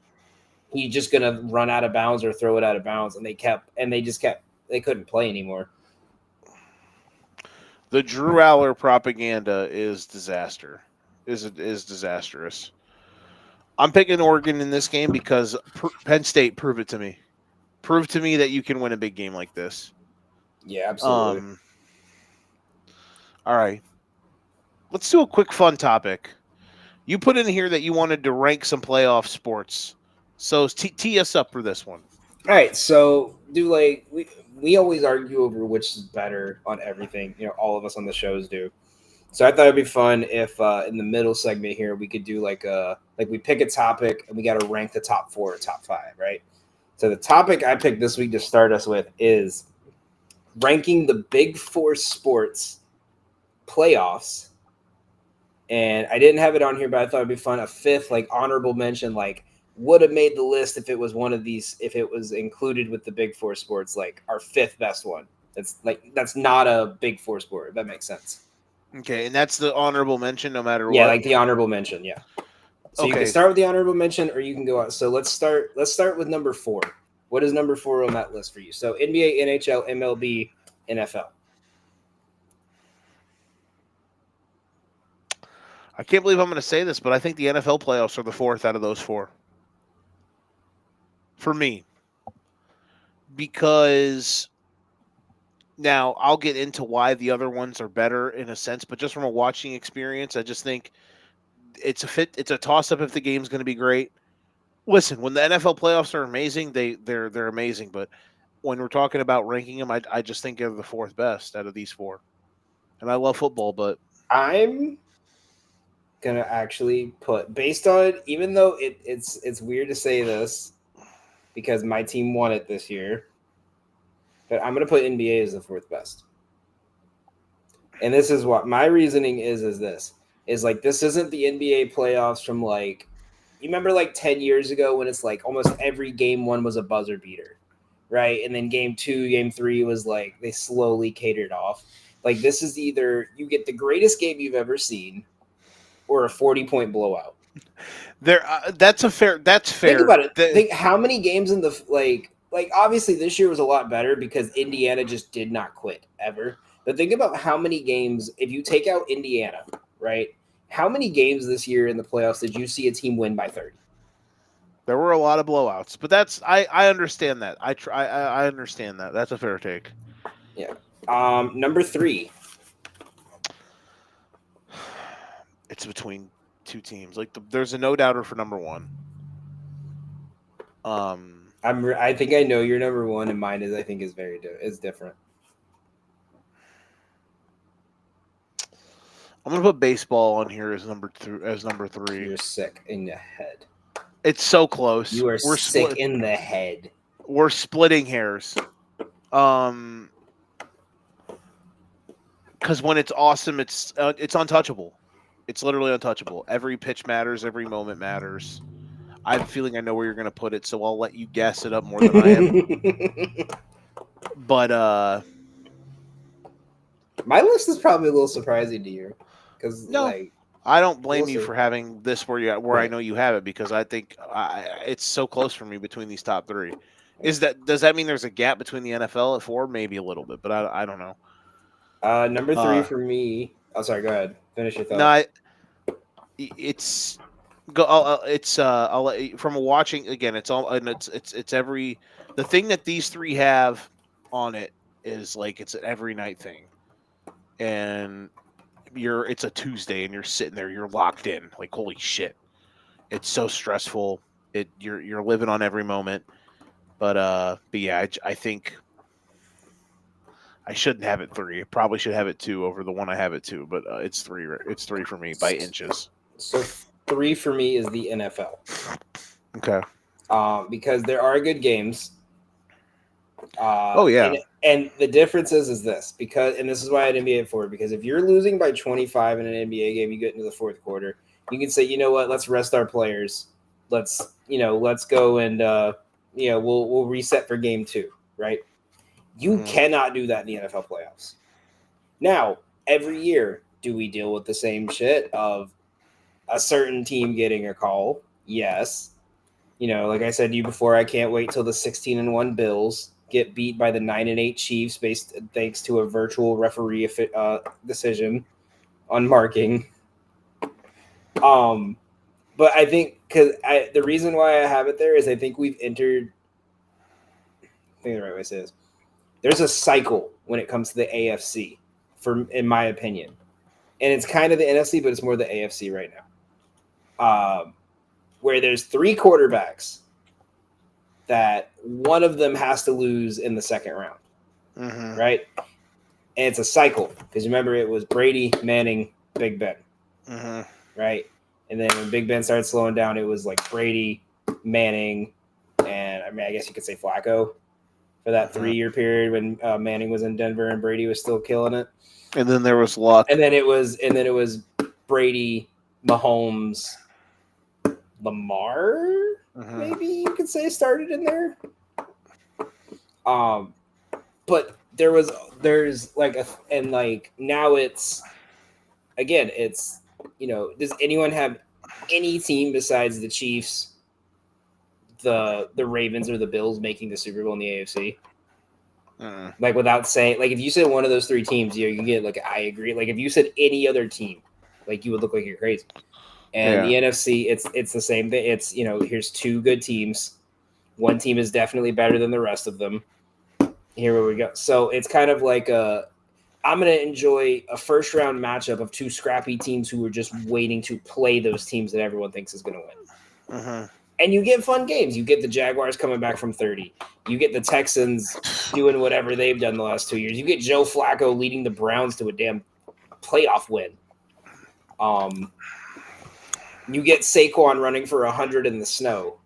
he's just going to run out of bounds or throw it out of bounds. And they couldn't play anymore. The Drew Aller propaganda is disaster. Is disastrous. I'm picking Oregon in this game because Penn State prove it to me. Prove to me that you can win a big game like this. Yeah, absolutely. All right. Let's do a quick fun topic. You put in here that you wanted to rank some playoff sports. So tee us up for this one. All right. So we always argue over which is better on everything. All of us on the shows do. So I thought it'd be fun if in the middle segment here we could do we pick a topic and we got to rank the top 4 or top 5, right? So the topic I picked this week to start us with is ranking the Big 4 sports playoffs. And I didn't have it on here, but I thought it'd be fun. A 5th honorable mention would have made the list if it was one of these, if it was included with the Big 4 sports, our 5th best one. That's not a Big 4 sport, if that makes sense. Okay, and that's the honorable mention no matter what? Yeah, the honorable mention, yeah. So you can start with the honorable mention or you can go out. So let's start with number 4. What is number 4 on that list for you? So NBA, NHL, MLB, NFL. I can't believe I'm going to say this, but I think the NFL playoffs are the 4th out of those 4. For me. Because now I'll get into why the other ones are better in a sense, but just from a watching experience, I just think it's a toss-up if the game's going to be great. Listen, when the NFL playoffs are amazing, they're amazing, but when we're talking about ranking them, I just think they're the 4th best out of these 4. And I love football, but I'm gonna actually put, based on, even though it's weird to say this because my team won it this year, but I'm gonna put NBA as the 4th best. And this is what my reasoning is this isn't the NBA playoffs from you remember 10 years ago when it's almost every game one was a buzzer beater. right? And then game 2, game 3 was like they slowly catered off. Like this is either you get the greatest game you've ever seen or a 40-point blowout. That's fair. Think about it. Think how many games in the like obviously this year was a lot better because Indiana just did not quit ever. But think about how many games if you take out Indiana, right? How many games this year in the playoffs did you see a team win by 30? There were a lot of blowouts, but I understand that. I understand that. That's a fair take. Yeah. Number 3. It's between two teams. Like there's a no doubter for number 1. I think I know your number 1, and mine is is different. I'm gonna put baseball on here as number 3. You're sick in the head. It's so close. You are sick in the head. We're splitting hairs. Because when it's awesome, it's untouchable. It's literally untouchable. Every pitch matters. Every moment matters. I have a feeling I know where you're going to put it, so I'll let you guess it up more than I am. But my list is probably a little surprising to you, because I don't blame you for having this where right. I know you have it, because I think it's so close for me between these top 3. Does that mean there's a gap between the NFL at 4? Maybe a little bit, but I don't know. Number 3 for me. Oh, sorry. Go ahead. Finish your thought. No, it's go. I'll let you, from watching again. It's all and it's every the thing that these 3 have on it is like it's an every night thing, and it's a Tuesday and you're sitting there, you're locked in, like holy shit, it's so stressful. You're living on every moment, but yeah, I think. I shouldn't have it 3. I probably should have it 2 over the one I have it 2, but it's 3. It's 3 for me by inches. So 3 for me is the NFL. Okay. Because there are good games. Oh yeah. And the difference is this, and this is why I didn't be at 4, because if you're losing by 25 in an NBA game, you get into the fourth quarter, you can say, you know what, let's rest our players. Let's go and we'll reset for game 2, right? You cannot do that in the NFL playoffs. Now, every year, do we deal with the same shit of a certain team getting a call? Yes. Like I said to you before, I can't wait till the 16-1 Bills get beat by the 9-8 Chiefs thanks to a virtual referee decision on marking. But I think the reason why I have it there is I think we've entered. I think the right way to say this. There's a cycle when it comes to the AFC, in my opinion, and it's kind of the NFC, but it's more the AFC right now, where there's 3 quarterbacks that one of them has to lose in the second round, right? And it's a cycle because remember it was Brady, Manning, Big Ben, right? And then when Big Ben started slowing down, it was like Brady, Manning, and I guess you could say Flacco. For that 3-year period when Manning was in Denver and Brady was still killing it, and then there was Luck, and then it was Brady, Mahomes, Lamar, maybe you could say started in there. But there's now it's does anyone have any team besides the Chiefs, the Ravens or the Bills making the Super Bowl in the AFC? Like without saying, like if you said one of those 3 teams, you can get I agree. Like if you said any other team, like you would look like you're crazy. And the NFC, it's the same thing. It's here's 2 good teams. One team is definitely better than the rest of them. Here we go. So it's kind of like I'm going to enjoy a first round matchup of 2 scrappy teams who are just waiting to play those teams that everyone thinks is going to win. And you get fun games. You get the Jaguars coming back from 30. You get the Texans doing whatever they've done the last 2 years. You get Joe Flacco leading the Browns to a damn playoff win. You get Saquon running for 100 in the snow.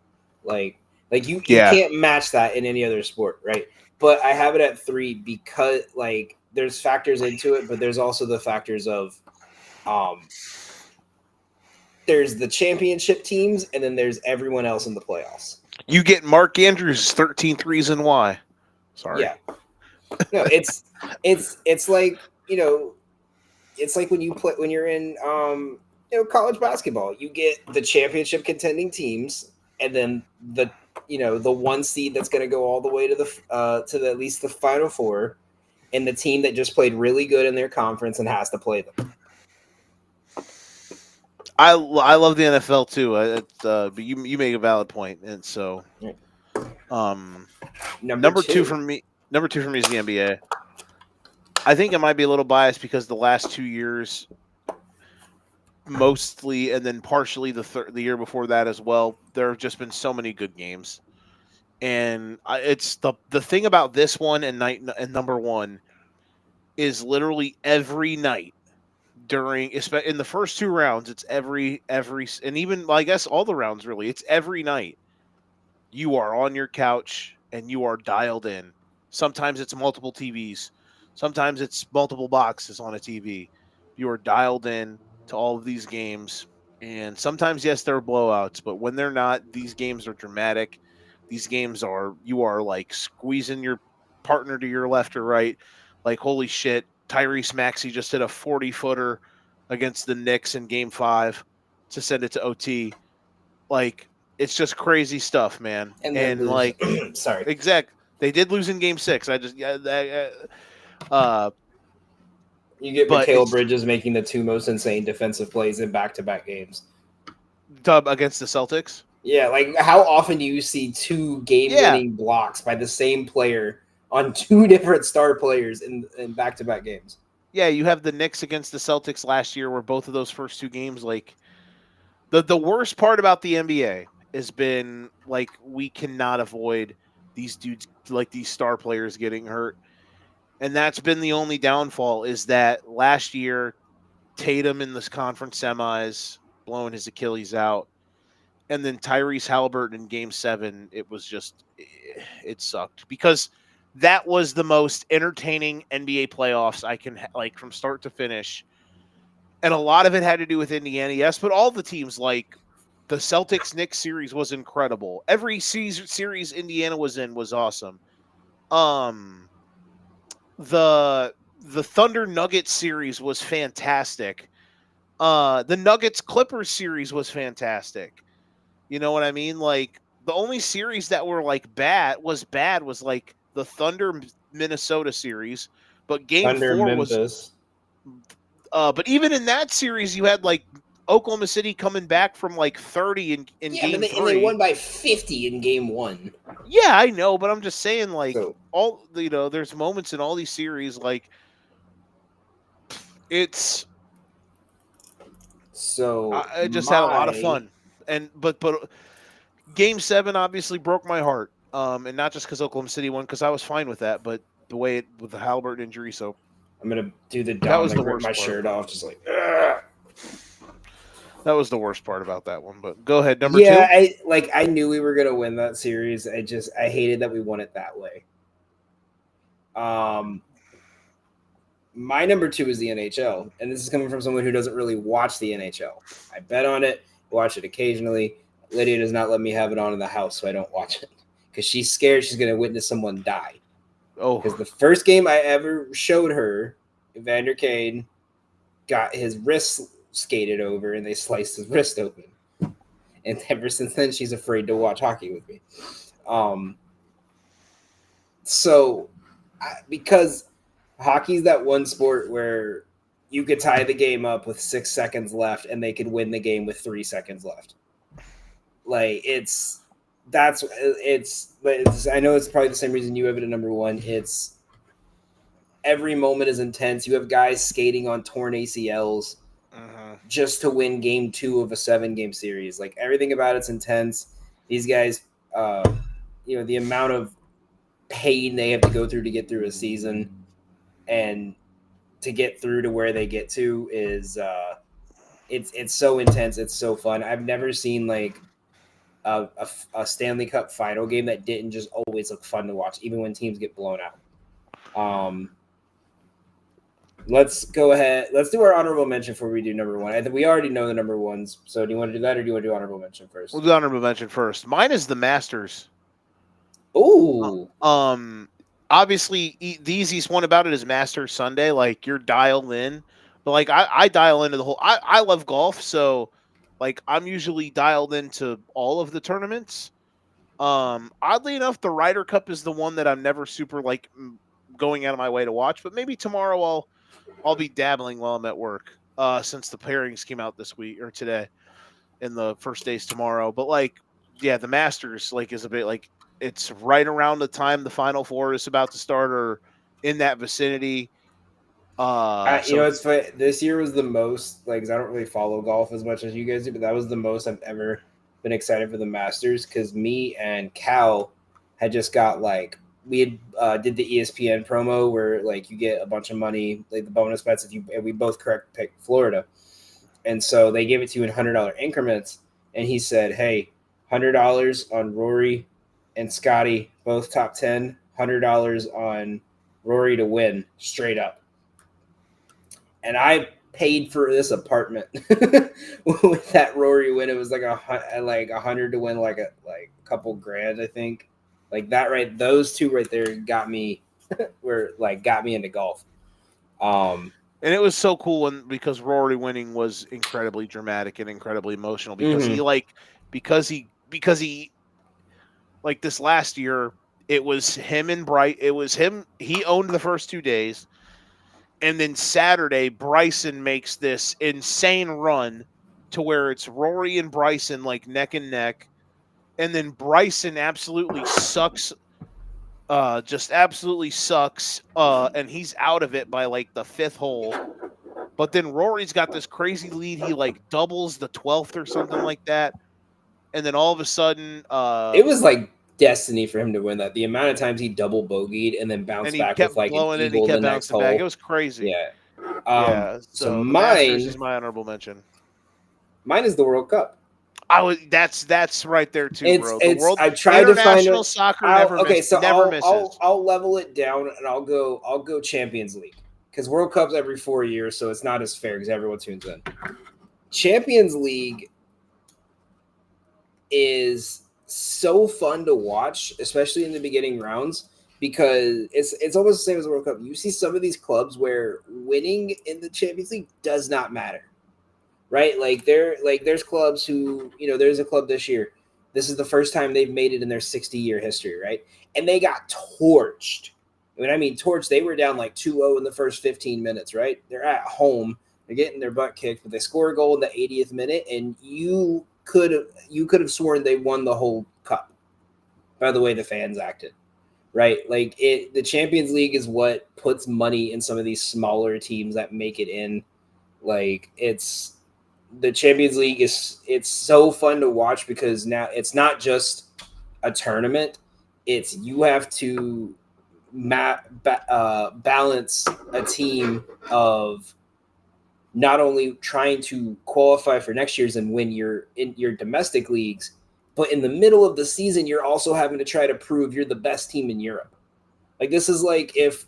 You can't match that in any other sport, right? But I have it at 3 because there's factors into it, but there's also the factors of there's the championship teams, and then there's everyone else in the playoffs. You get Mark Andrews 13 threes and why? Sorry. Yeah. No, it's like, you know, it's like when you're in college basketball, you get the championship contending teams, and then the the one seed that's going to go all the way to the at least the Final Four, and the team that just played really good in their conference and has to play them. I love the NFL too. But you make a valid point, and so number two for me. Number two for me is the NBA. I think it might be a little biased because the last 2 years, mostly, and then partially the year before that as well, there have just been so many good games, and it's the thing about this one and number one is literally every night in the first 2 rounds, it's every and even I guess all the rounds really, it's every night you are on your couch and you are dialed in. Sometimes it's multiple TVs, sometimes it's multiple boxes on a TV. You are dialed in to all of these games, and sometimes yes, there are blowouts, but when they're not, these games are dramatic. These games are you are like squeezing your partner to your left or right, like holy shit. Tyrese Maxey just hit a 40-footer against the Knicks in Game 5 to send it to OT. Like it's just crazy stuff, man. And like, sorry, they did lose in Game 6. I just you get but Mikal Bridges making the two most insane defensive plays in back-to-back games. Against the Celtics. Yeah, like how often do you see two game-winning blocks by the same player on two different star players in back-to-back games? Yeah, you have the Knicks against the Celtics last year, where both of those first two games, like the worst part about the NBA has been like we cannot avoid these dudes, like these star players, getting hurt, and that's been the only downfall. Is that last year Tatum in this conference semis blowing his Achilles out, and then Tyrese Halliburton in Game 7. It was just it sucked because that was the most entertaining NBA playoffs I can like from start to finish. And a lot of it had to do with Indiana, yes, but all the teams, like the Celtics Knicks series was incredible. Every series Indiana was in was awesome. Um, the Thunder Nuggets series was fantastic. The Nuggets Clippers series was fantastic. You know what I mean? Like the only series that were like bad was like the Thunder Minnesota series, but Game Thunder 4 Memphis. was. But even in that series, you had like Oklahoma City coming back from like 30 in Game 3. And they won by 50 in Game 1. Yeah, I know, but I'm just saying, like there's moments in all these series, like it just had a lot of fun, and but Game 7 obviously broke my heart, and not just because Oklahoma City won, because I was fine with that, but the way with the Halliburton injury, so. I'm gonna do the Dom and rip my shirt off, just like. Ugh. That was the worst part about that one. But go ahead, number 2. I knew we were gonna win that series. I hated that we won it that way. My number 2 is the NHL, and this is coming from someone who doesn't really watch the NHL. I bet on it, watch it occasionally. Lydia does not let me have it on in the house, so I don't watch it because she's scared she's gonna witness someone die. Oh, because the first game I ever showed her, Evander Kane got his wrist skated over and they sliced his wrist open. And ever since then, she's afraid to watch hockey with me. Because hockey's that one sport where you could tie the game up with 6 seconds left and they could win the game with 3 seconds left. Like I know it's probably the same reason you have it at number 1. It's every moment is intense. You have guys skating on torn ACLs just to win Game 2 of a 7-game series. Like everything about it's intense. These guys, the amount of pain they have to go through to get through a season and to get through to where they get to is it's so intense. It's so fun. I've never seen like a Stanley Cup final game that didn't just always look fun to watch, even when teams get blown out. Let's go ahead. Let's do our honorable mention before we do number 1. I think we already know the number 1s. So do you want to do that or do you want to do honorable mention first? We'll do honorable mention first. Mine is the Masters. Ooh. obviously the easiest one about it is Masters Sunday. Like you're dialed in, but like I dial into the whole. I love golf, so like I'm usually dialed into all of the tournaments. Oddly enough, the Ryder Cup is the one that I'm never super like going out of my way to watch. But maybe tomorrow I'll be dabbling while I'm at work. Since the pairings came out this week or today, and the first day's tomorrow. But like, yeah, the Masters like is a bit like it's right around the time the Final Four is about to start or in that vicinity. You So know, it's funny. This year was the most like 'cause I don't really follow golf as much as you guys do, but that was the most I've ever been excited for the Masters because me and Cal had just got like we had did the ESPN promo where like you get a bunch of money like the bonus bets if you and we both correct picked Florida, and so they gave it to you in $100 increments, and he said, "Hey, $100 on Rory and Scotty both top 10, $100 on Rory to win straight up." And I paid for this apartment with that Rory win. It was like a hundred to win like a couple grand, I think. Like that right, those two right there got me got me into golf. and it was so cool because Rory winning was incredibly dramatic and incredibly emotional because Mm-hmm. he because he like this last year it was him and Bright. It was him. He owned the first 2 days. And then Saturday, Bryson makes this insane run to where it's Rory and Bryson like neck and neck. And then Bryson absolutely sucks, just absolutely sucks. And he's out of it by like the fifth hole. But then Rory's got this crazy lead. He like doubles the 12th or something like that. And then all of a sudden, It was like destiny for him to win that. The amount of times he double bogeyed and then and bounced he back with kept like an blowing it and he eagle the kept next bouncing back. It hole. was crazy. Yeah. Yeah. So So the Masters is mine my honorable mention. is the World Cup. That's right there too, bro. The It's world I tried to find international it. soccer So never misses. I'll level it down and I'll go Champions League because World Cup's every 4 years, so it's not as fair because everyone tunes in. Champions League is so fun to watch, especially in the beginning rounds, because it's almost the same as the World Cup. You see some of these clubs where winning in the Champions League does not matter. Right? There's clubs who, there's a club this year. This is the first time they've made it in their 60-year history, right? And they got torched. When I mean torched, they were down like 2-0 in the first 15 minutes, right? They're at home. They're getting their butt kicked, but they score a goal in the 80th minute, and you could have sworn they won the whole cup by the way the fans acted. Right? The Champions League is what puts money in some of these smaller teams that make it in. The Champions League it's so fun to watch because now it's not just a tournament. It's you have to balance a team of not only trying to qualify for next year's and win in your domestic leagues, but in the middle of the season, you're also having to try to prove you're the best team in Europe. Like this is like if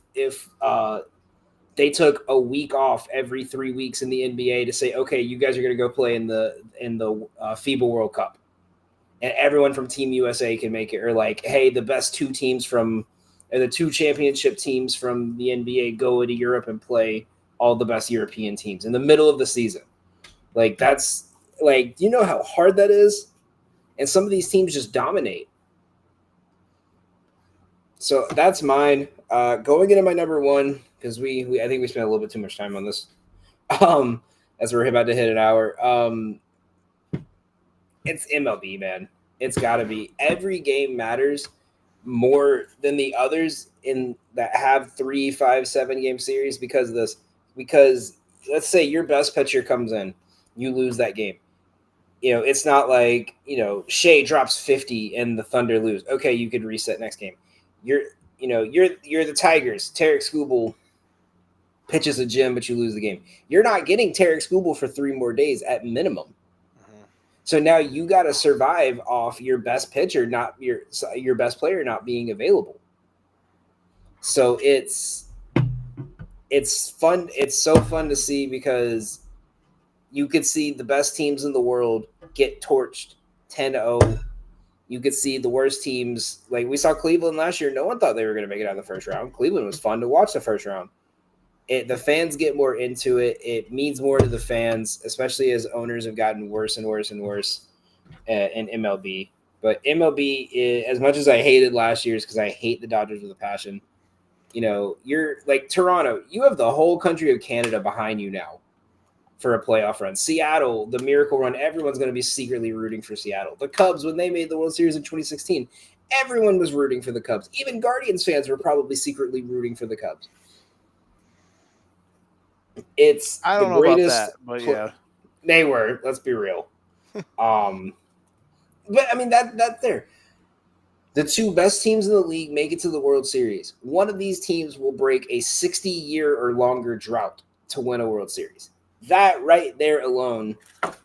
they took a week off every 3 weeks in the NBA to say, okay, you guys are going to go play in the FIBA World Cup, and everyone from Team USA can make it. Or like, hey, the best two teams the two championship teams from the NBA go to Europe and play all the best European teams in the middle of the season. Like that's like, do you know how hard that is? And some of these teams just dominate. So that's mine. Going into my number one, because I think we spent a little bit too much time on this. As we're about to hit an hour. It's MLB, man. It's got to be. Every game matters more than the others in that have 3, 5, 7 game series because of this. Because let's say your best pitcher comes in, you lose that game. It's not like, Shea drops 50 and the Thunder lose. Okay, you could reset next game. You're the Tigers. Tarek Skubal pitches a gem, but you lose the game. You're not getting Tarek Skubal for 3 more days at minimum. Mm-hmm. So now you got to survive off your best pitcher, not your best player not being available. So it's fun. It's so fun to see because you could see the best teams in the world get torched 10-0 You could see the worst teams. Like we saw Cleveland last year. No one thought they were going to make it out of the first round. Cleveland was fun to watch the first round. The fans get more into it. It means more to the fans, especially as owners have gotten worse and worse and worse in MLB. But MLB, as much as I hated last year's because I hate the Dodgers with a passion, you're like Toronto. You have the whole country of Canada behind you now for a playoff run. Seattle, the miracle run, everyone's going to be secretly rooting for Seattle. The Cubs, when they made the World Series in 2016, everyone was rooting for the Cubs. Even Guardians fans were probably secretly rooting for the Cubs. It's I don't the know greatest. about that, but yeah. They were. Let's be real. But I mean that there. The two best teams in the league make it to the World Series. One of these teams will break a 60-year or longer drought to win a World Series. That right there alone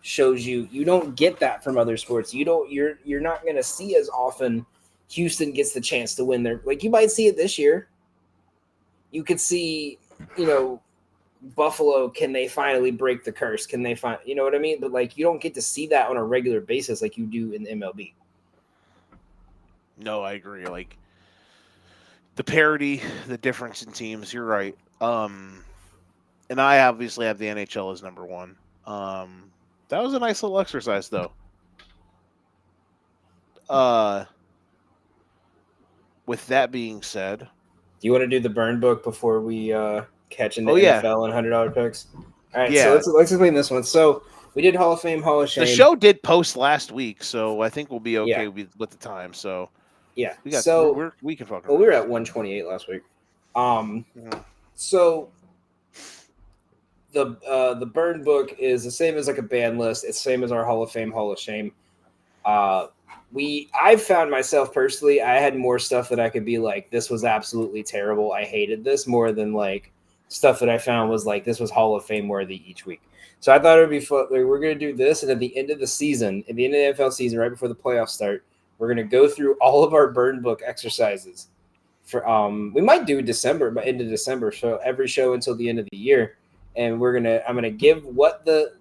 shows you don't get that from other sports. You're not going to see as often Houston gets the chance to win their, like you might see it this year. You could see, Buffalo, can they finally break the curse? Can they find, you know what I mean? But like you don't get to see that on a regular basis like you do in MLB. No, I agree. Like the parity, the difference in teams, you're right. And I obviously have the NHL as number one. That was a nice little exercise, though. With that being said, do you want to do the burn book before we catch into NFL and $100 picks? All right, so let's explain this one. So we did Hall of Fame, Hall of Shame. The show did post last week, so I think we'll be okay with the time. So yeah, we got we can fuck. Well, we were at 128 last week. So. The burn book is the same as like a band list. It's the same as our Hall of Fame, Hall of Shame. I found myself personally, I had more stuff that I could be like, this was absolutely terrible. I hated this more than like stuff that I found was like, this was Hall of Fame worthy each week. So I thought it would be fun. Like, we're going to do this. And at the end of the season, at the end of the NFL season, right before the playoffs start, we're going to go through all of our burn book exercises for, we might do December, but into December. So every show until the end of the year. And I'm gonna give what the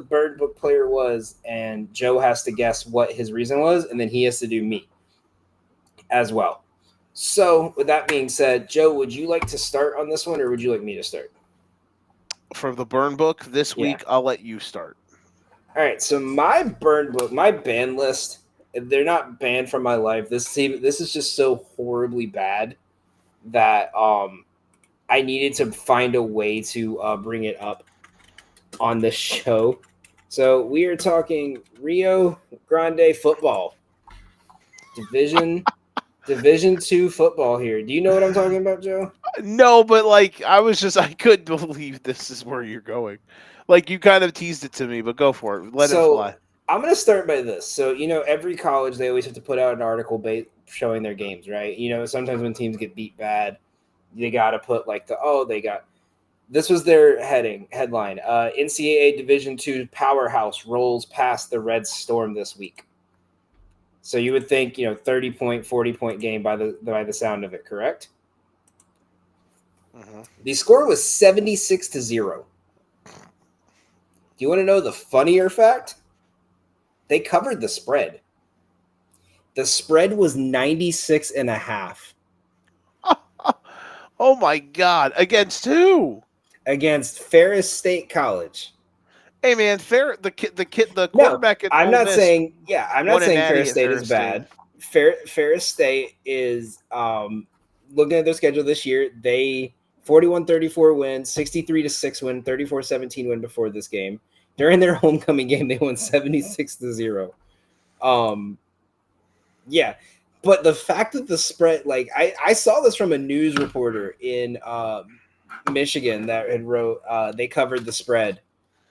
burn book player was, and Joe has to guess what his reason was, and then he has to do me as well. So with that being said, Joe, would you like to start on this one, or would you like me to start? For the burn book this week, I'll let you start. All right. So my burn book, my ban list, they're not banned from my life. This is just so horribly bad that I needed to find a way to bring it up on the show. So we are talking Rio Grande football, Division 2 football here. Do you know what I'm talking about, Joe? No, but like I couldn't believe this is where you're going. Like you kind of teased it to me, but go for it. Let it fly. I'm going to start by this. So, every college, they always have to put out an article showing their games, right? Sometimes when teams get beat bad, they got to put like this was their headline. NCAA Division II powerhouse rolls past the Red Storm this week. So you would think, 30-point, 40-point game by the sound of it, correct? Mm-hmm. The score was 76-0. Do you want to know the funnier fact? They covered the spread. The spread was 96.5. Oh my God! Against who? Against Ferris State College. Hey man, the quarterback. No, I'm not saying Ferris State is bad. Ferris State is looking at their schedule this year. They 41-34 win, 63-6 win, 34-17 win before this game. During their homecoming game, they won 76-0. Yeah. But the fact that the spread, like I saw this from a news reporter in Michigan that had wrote, they covered the spread.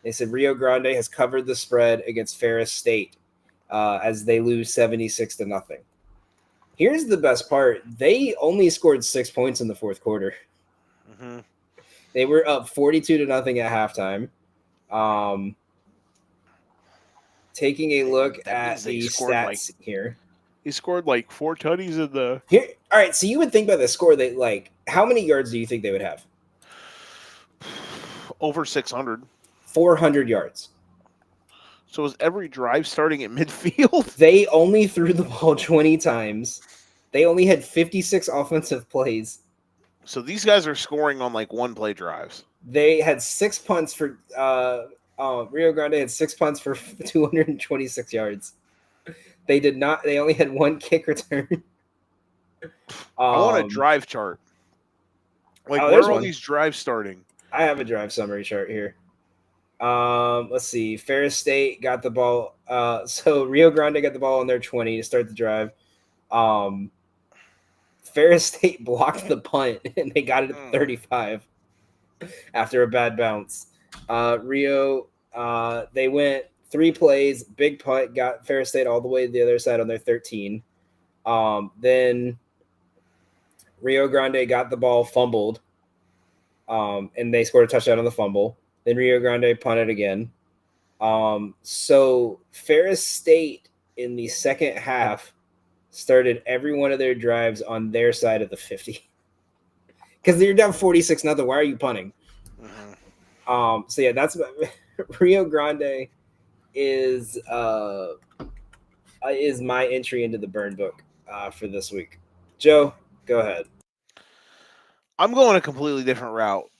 They said Rio Grande has covered the spread against Ferris State as they lose 76-0. Here's the best part. They only scored 6 points in the fourth quarter. Mm-hmm. They were up 42-0 at halftime. Taking a look at the stats here. He scored like 4 tutties in the here. All right, so you would think by the score that like how many yards do you think they would have? Over 600. 400 yards. So was every drive starting at midfield? They only threw the ball 20 times. They only had 56 offensive plays. So these guys are scoring on like one play drives. They had 6 punts for Rio Grande had 6 punts for 226 yards. They did not. They only had 1 kick return. I want a drive chart. Like, where are all these drives starting? I have a drive summary chart here. Let's see. Ferris State got the ball. So Rio Grande got the ball on their 20 to start the drive. Ferris State blocked the punt and they got it at 35 after a bad bounce. Rio, they went 3 plays, big punt, got Ferris State all the way to the other side on their 13. Then Rio Grande got the ball, fumbled, and they scored a touchdown on the fumble. Then Rio Grande punted again. So Ferris State in the second half started every one of their drives on their side of the 50. Because they're down 46-0. Why are you punting? Mm-hmm. So yeah, that's Rio Grande is my entry into the burn book for this week. Joe, go ahead. I'm going a completely different route.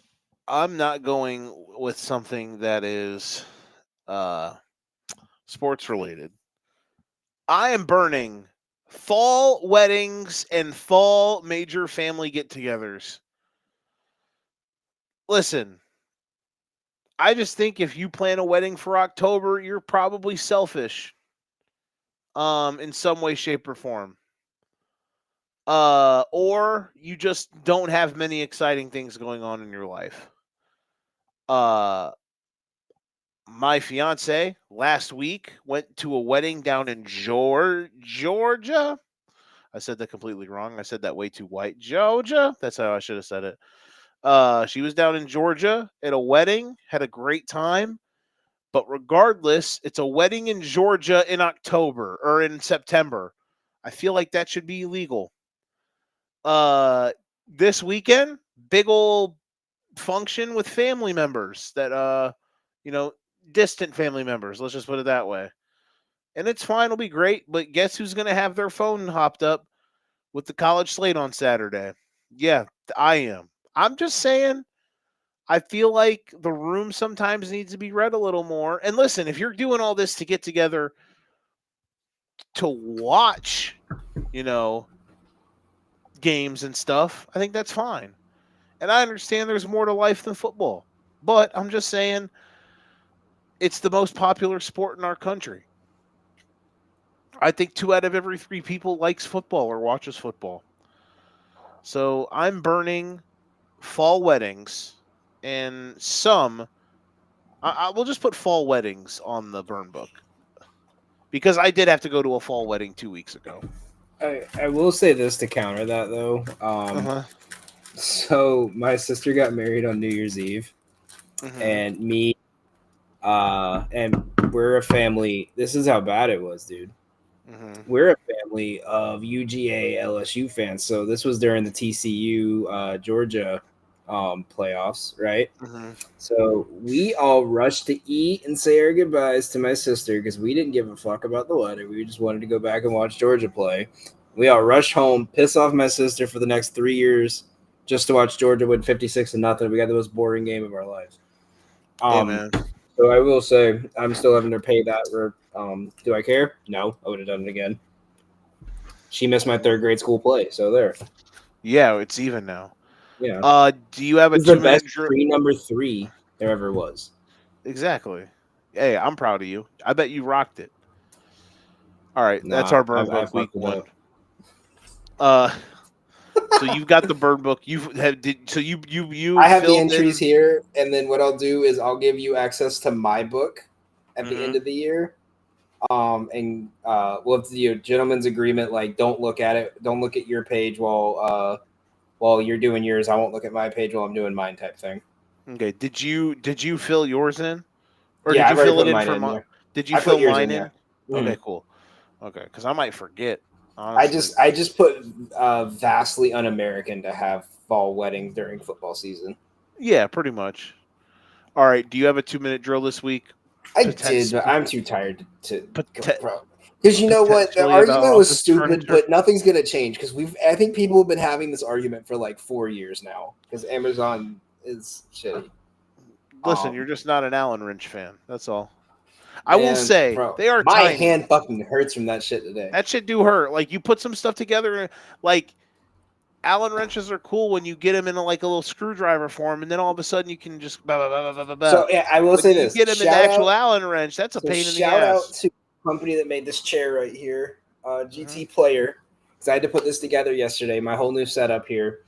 I'm not going with something that is sports related. I am burning fall weddings and fall major family get-togethers. Listen, I just think if you plan a wedding for October, you're probably selfish in some way, shape, or form. Or you just don't have many exciting things going on in your life. My fiance last week went to a wedding down in Georgia. I said that completely wrong. I said that way too white. Georgia. That's how I should have said it. She was down in Georgia at a wedding, had a great time. But regardless, it's a wedding in Georgia in October or in September. I feel like that should be illegal. This weekend, big old function with family members that, distant family members. Let's just put it that way. And it's fine. It'll be great. But guess who's going to have their phone hopped up with the college slate on Saturday? Yeah, I am. I'm just saying, I feel like the room sometimes needs to be read a little more. And listen, if you're doing all this to get together to watch, games and stuff, I think that's fine. And I understand there's more to life than football. But I'm just saying, it's the most popular sport in our country. I think 2 out of every 3 people likes football or watches football. So I'm burning fall weddings and some. I will just put fall weddings on the burn book because I did have to go to a fall wedding 2 weeks ago. I will say this to counter that though. So my sister got married on New Year's Eve, and me, and we're a family. This is how bad it was, dude. We're a family of UGA LSU fans. So this was during the TCU Georgia playoffs, right? So we all rushed to eat and say our goodbyes to my sister because we didn't give a fuck about the wedding. We just wanted to go back and watch Georgia play. We all rushed home, piss off my sister for the next 3 years just to watch Georgia win 56-0. We got the most boring game of our lives. So I will say I'm still having to pay that. Do I care? No, I would have done it again. She missed my 3rd grade school play, so there. Yeah, it's even now. Yeah. Do you have a 2-minute the best number 3 there ever was? Exactly. Hey, I'm proud of you. I bet you rocked it. All right, that's our burn book week 1. So you've got the burn book. I have the entries here, and then what I'll do is I'll give you access to my book at the end of the year. We'll have to do a gentleman's agreement. Like, don't look at it. Don't look at your page while you're doing yours. I won't look at my page while I'm doing mine, type thing. Okay. Did you fill yours in, or yeah, did you fill it in for mine? Did you fill mine in? Okay, cool. Okay, because I might forget. Honestly. I just put vastly un-American to have fall weddings during football season. Yeah, pretty much. All right. Do you have a 2-minute drill this week? I did, but I'm too tired to Poten- because you know what? The potentially about argument was office stupid, furniture. but nothing's going to change because I think people have been having this argument for like 4 years now because Amazon is shitty. Listen, you're just not an Allen wrench fan. That's all. I Man, will say bro, they are my tiny. hand fucking hurts from that shit today. That shit do hurt. Like you put some stuff together, like Allen wrenches are cool when you get them in like a little screwdriver form, and then all of a sudden you can just blah, blah, blah, blah, blah, blah. So yeah, I will when say you this: get them in the actual Allen wrench, that's a pain in the shout out ass. to the company that made this chair right here, GT Mhm. Player, because I had to put this together yesterday. My whole new setup here.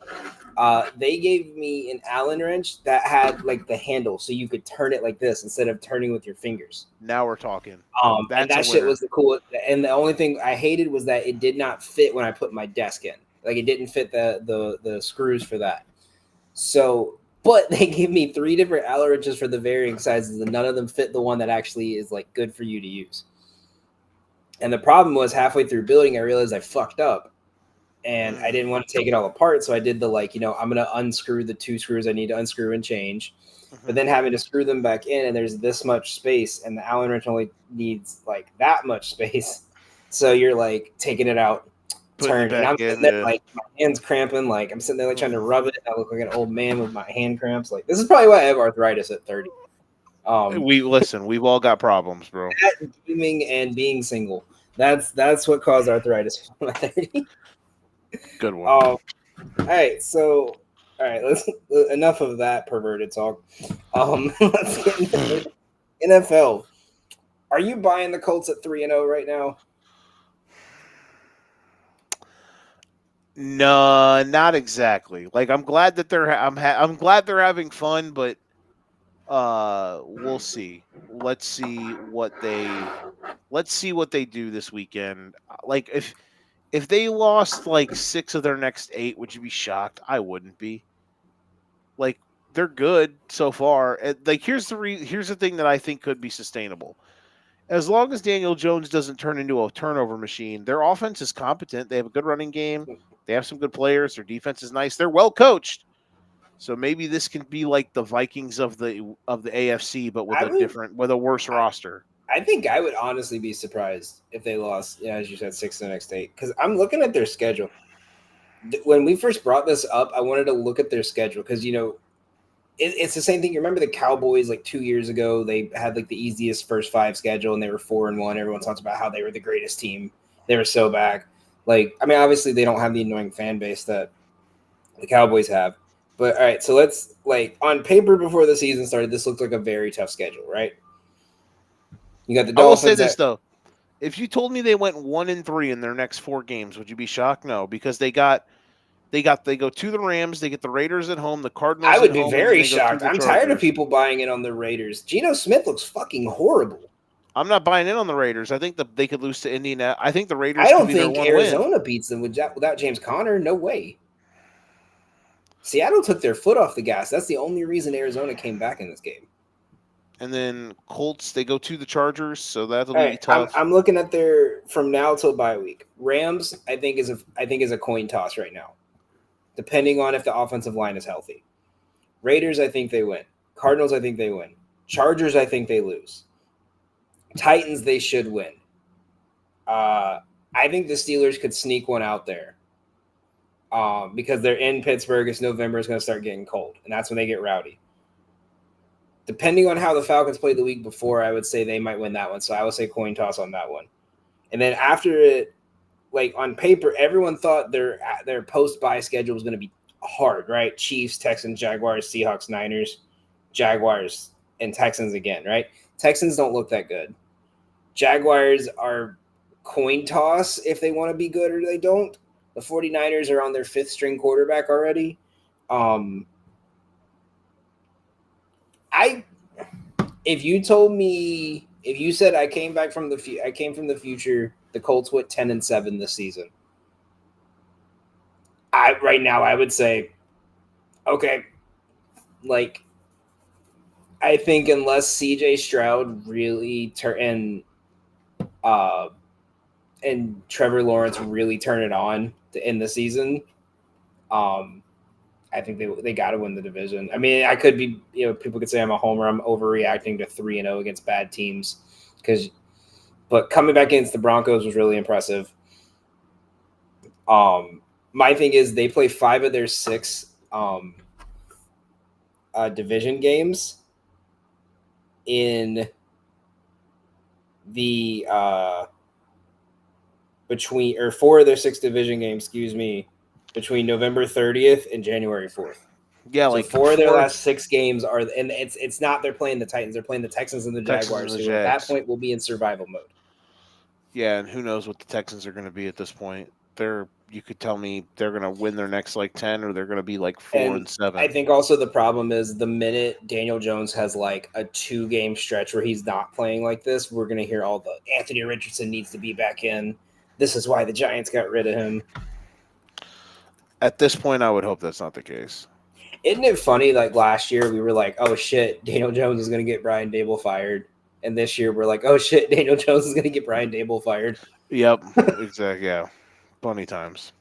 They gave me an Allen wrench that had like the handle, so you could turn it like this instead of turning with your fingers. Now we're talking. And that shit was the coolest. And the only thing I hated was that it did not fit when I put my desk in. Like it didn't fit the screws for that. So, but they gave me 3 different Allen wrenches for the varying sizes, and none of them fit the one that actually is like good for you to use. And the problem was halfway through building, I realized I fucked up. And I didn't want to take it all apart, so I did the I'm going to unscrew the 2 screws I need to unscrew and change, but then having to screw them back in, and there's this much space, and the Allen wrench only needs like that much space, so you're like taking it out, turn, and I'm sitting there like my hands cramping, like I'm sitting there like trying to rub it. I look like an old man with my hand cramps. Like this is probably why I have arthritis at 30. We've all got problems, bro. Gaming and being single. That's what caused arthritis at 30. Good one. All right, so let's enough of that perverted talk. Let's get into NFL. Are you buying the Colts at 3-0 right now? No, not exactly. Like I'm glad that I'm glad they're having fun, but we'll see. Let's see what they do this weekend. Like if they lost like 6 of their next 8, would you be shocked? I wouldn't be. Like they're good so far. And, like here's the thing that I think could be sustainable. As long as Daniel Jones doesn't turn into a turnover machine, their offense is competent. They have a good running game. They have some good players. Their defense is nice. They're well coached. So maybe this can be like the Vikings of the AFC, but with with a worse roster. I think I would honestly be surprised if they lost, as you said, 6 of the next 8. Because I'm looking at their schedule. When we first brought this up, I wanted to look at their schedule because it's the same thing. You remember the Cowboys like 2 years ago? They had like the easiest first 5 schedule, and they were 4-1. Everyone talks about how they were the greatest team. They were so back. Like, I mean, obviously they don't have the annoying fan base that the Cowboys have. But all right, so let's on paper before the season started, this looked like a very tough schedule, right? You got the Dolphins. I will say this though: if you told me they went 1-3 in their next 4 games, would you be shocked? No, because they go to the Rams, they get the Raiders at home, the Cardinals. I would at be home, very shocked. I'm tired of people buying in on the Raiders. Geno Smith looks fucking horrible. I'm not buying in on the Raiders. I think they could lose to Indiana. I think the Raiders. I don't think Arizona beats them without James Conner. No way. Seattle took their foot off the gas. That's the only reason Arizona came back in this game. And then Colts, they go to the Chargers, so that'll be tough. I'm looking at their from now till bye week. Rams, I think is a coin toss right now, depending on if the offensive line is healthy. Raiders, I think they win. Cardinals, I think they win. Chargers, I think they lose. Titans, they should win. I think the Steelers could sneak one out there because they're in Pittsburgh. It's November. It's going to start getting cold, and that's when they get rowdy. Depending on how the Falcons played the week before, I would say they might win that one. So I would say coin toss on that one. And then after it, like on paper, everyone thought their post-bye schedule was going to be hard, right? Chiefs, Texans, Jaguars, Seahawks, Niners, Jaguars, and Texans again, right? Texans don't look that good. Jaguars are coin toss if they want to be good or they don't. The 49ers are on their 5th string quarterback already. If you said I came from the future, the Colts went 10-7 this season. Right now I would say, okay, like I think unless CJ Stroud really and Trevor Lawrence really turn it on to end the season, I think they got to win the division. I mean, I could be, people could say I'm a homer. I'm overreacting to 3-0 against bad teams but coming back against the Broncos was really impressive. My thing is they play 5 of their 6 division games in the between, or 4 of their 6 division games, between November 30th and January 4th. Yeah, so like 4 of their last 6 games are, and it's not they're playing the Titans, they're playing the Texans and the Jaguars, who at that point will be in survival mode. Yeah, and who knows what the Texans are going to be at this point. You could tell me they're going to win their next 10, or they're going to be 4-7. I think also the problem is the minute Daniel Jones has a 2-game stretch where he's not playing like this, we're going to hear all the Anthony Richardson needs to be back in. This is why the Giants got rid of him. At this point, I would hope that's not the case. Isn't it funny? Last year we were like, oh shit, Daniel Jones is going to get Brian Dable fired. And this year we're like, oh shit, Daniel Jones is going to get Brian Dable fired. Yep, exactly. Yeah, funny times.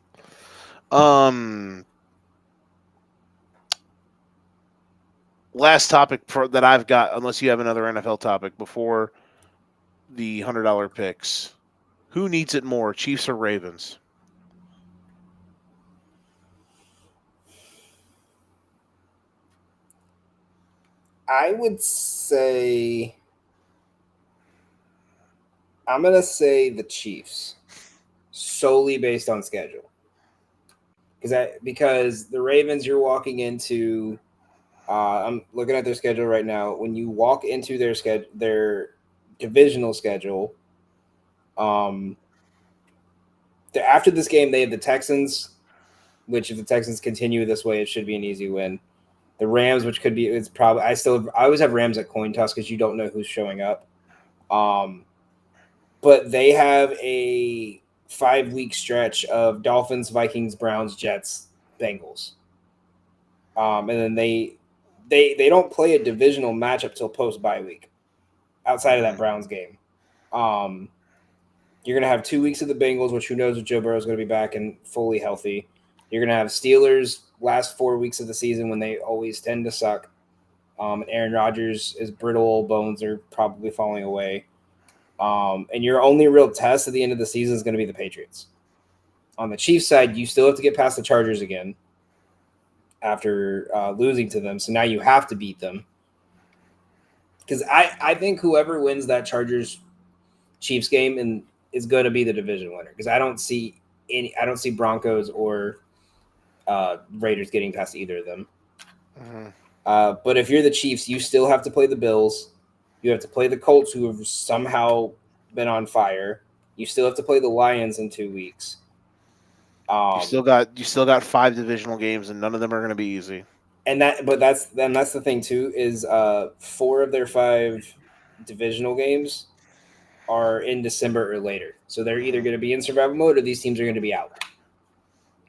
Last topic that I've got, unless you have another NFL topic before the $100 picks. Who needs it more, Chiefs or Ravens? I would say I'm going to say the Chiefs, solely based on schedule. Because the Ravens, you're walking into I'm looking at their schedule right now. When you walk into their divisional schedule, after this game, they have the Texans, which if the Texans continue this way, it should be an easy win. The Rams, which could be, it's probably, I always have Rams at coin toss because you don't know who's showing up. But they have a 5-week stretch of Dolphins, Vikings, Browns, Jets, Bengals. And then they don't play a divisional matchup till post bye week outside of that Browns game. You're going to have 2 weeks of the Bengals, which who knows if Joe Burrow is going to be back and fully healthy. You're going to have Steelers last 4 weeks of the season when they always tend to suck. And Aaron Rodgers, his brittle old bones are probably falling away. And your only real test at the end of the season is going to be the Patriots. On the Chiefs side, you still have to get past the Chargers again after losing to them. So now you have to beat them. Because I think whoever wins that Chargers-Chiefs game is going to be the division winner. Because I don't see Broncos or Raiders getting past either of them. Mm-hmm. But if you're the Chiefs, you still have to play the Bills. You have to play the Colts, who have somehow been on fire. You still have to play the Lions in 2 weeks. You still got 5 divisional games, and none of them are going to be easy. And that's the thing too, is 4 of their 5 divisional games are in December or later. So they're either going to be in survival mode or these teams are going to be out.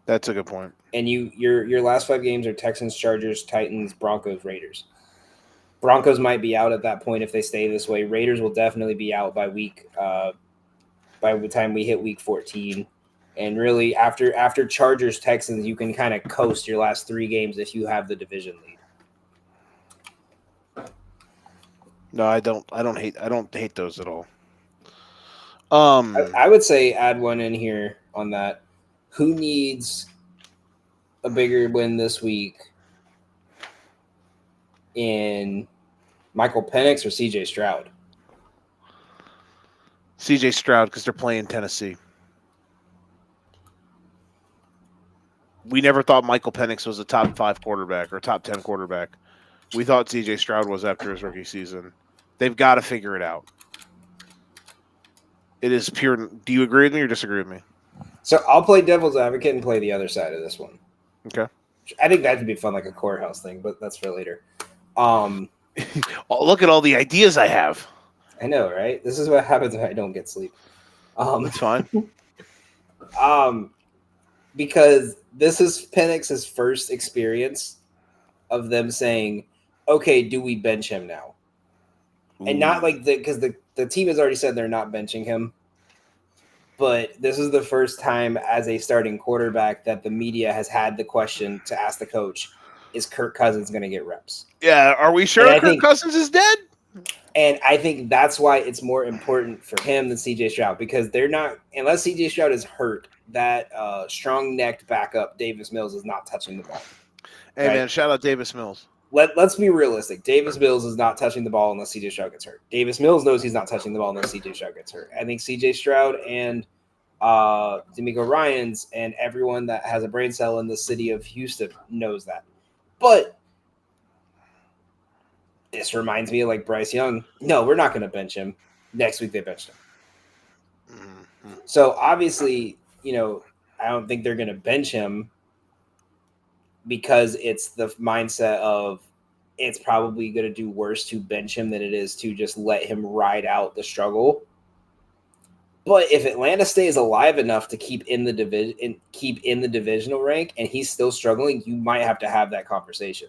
That's a good point. And your last 5 games are Texans, Chargers, Titans, Broncos, Raiders. Broncos might be out at that point if they stay this way. Raiders will definitely be out by the time we hit week 14. And really, after Chargers, Texans, you can kind of coast your last 3 games if you have the division lead. No, I don't hate those at all. I would say add one in here on that. Who needs a bigger win this week in Michael Penix or CJ Stroud? CJ Stroud, because they're playing Tennessee. We never thought Michael Penix was a top 5 quarterback or top 10 quarterback. We thought CJ Stroud was after his rookie season. They've got to figure it out. It is pure. Do you agree with me or disagree with me? So I'll play devil's advocate and play the other side of this one. Okay. I think that'd be fun, like a courthouse thing, but that's for later. Oh, look at all the ideas I have. I know, right? This is what happens when I don't get sleep. That's fine. Because this is Penix's first experience of them saying, okay, do we bench him now? Ooh. And not because the team has already said they're not benching him. But this is the first time as a starting quarterback that the media has had the question to ask the coach, is Kirk Cousins going to get reps? Yeah, are we sure Kirk Cousins is dead? And I think that's why it's more important for him than CJ Stroud, because they're not, unless CJ Stroud is hurt, that strong-necked backup Davis Mills is not touching the ball. Hey, right? Man, shout out Davis Mills. Let's be realistic. Davis Mills is not touching the ball unless CJ Stroud gets hurt. Davis Mills knows he's not touching the ball unless CJ Stroud gets hurt. I think CJ Stroud and D'Amico Ryans and everyone that has a brain cell in the city of Houston knows that. But this reminds me of like Bryce Young. No, we're not going to bench him. Next week they benched him. Mm-hmm. So obviously, I don't think they're going to bench him because it's the mindset of it's probably going to do worse to bench him than it is to just let him ride out the struggle. But if Atlanta stays alive enough to keep in the divisional rank and he's still struggling, you might have to have that conversation.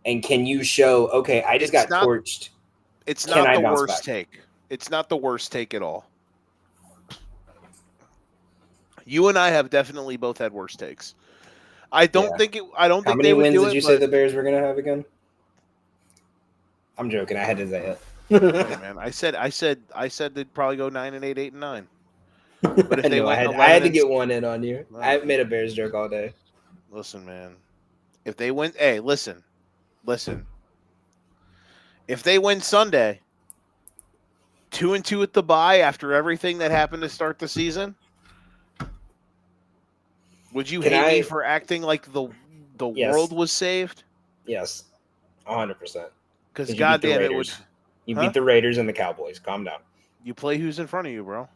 And can you show, okay, I just got torched. It's not the worst take. It's not the worst take at all. You and I have definitely both had worse takes. I don't think they would do it. How many wins did you say the Bears were going to have again? I'm joking. I had to say it. Hey, man, I said they'd probably go 9-8, 8-9. But if they went, I had to get one in on you. I haven't made a Bears joke all day. Listen, man. If they win, hey, listen. If they win Sunday, 2-2 at the bye after everything that happened to start the season, would you hate me for acting like the world was saved? Yes, 100%. Because goddamn it would. You beat the Raiders and the Cowboys. Calm down. You play who's in front of you, bro.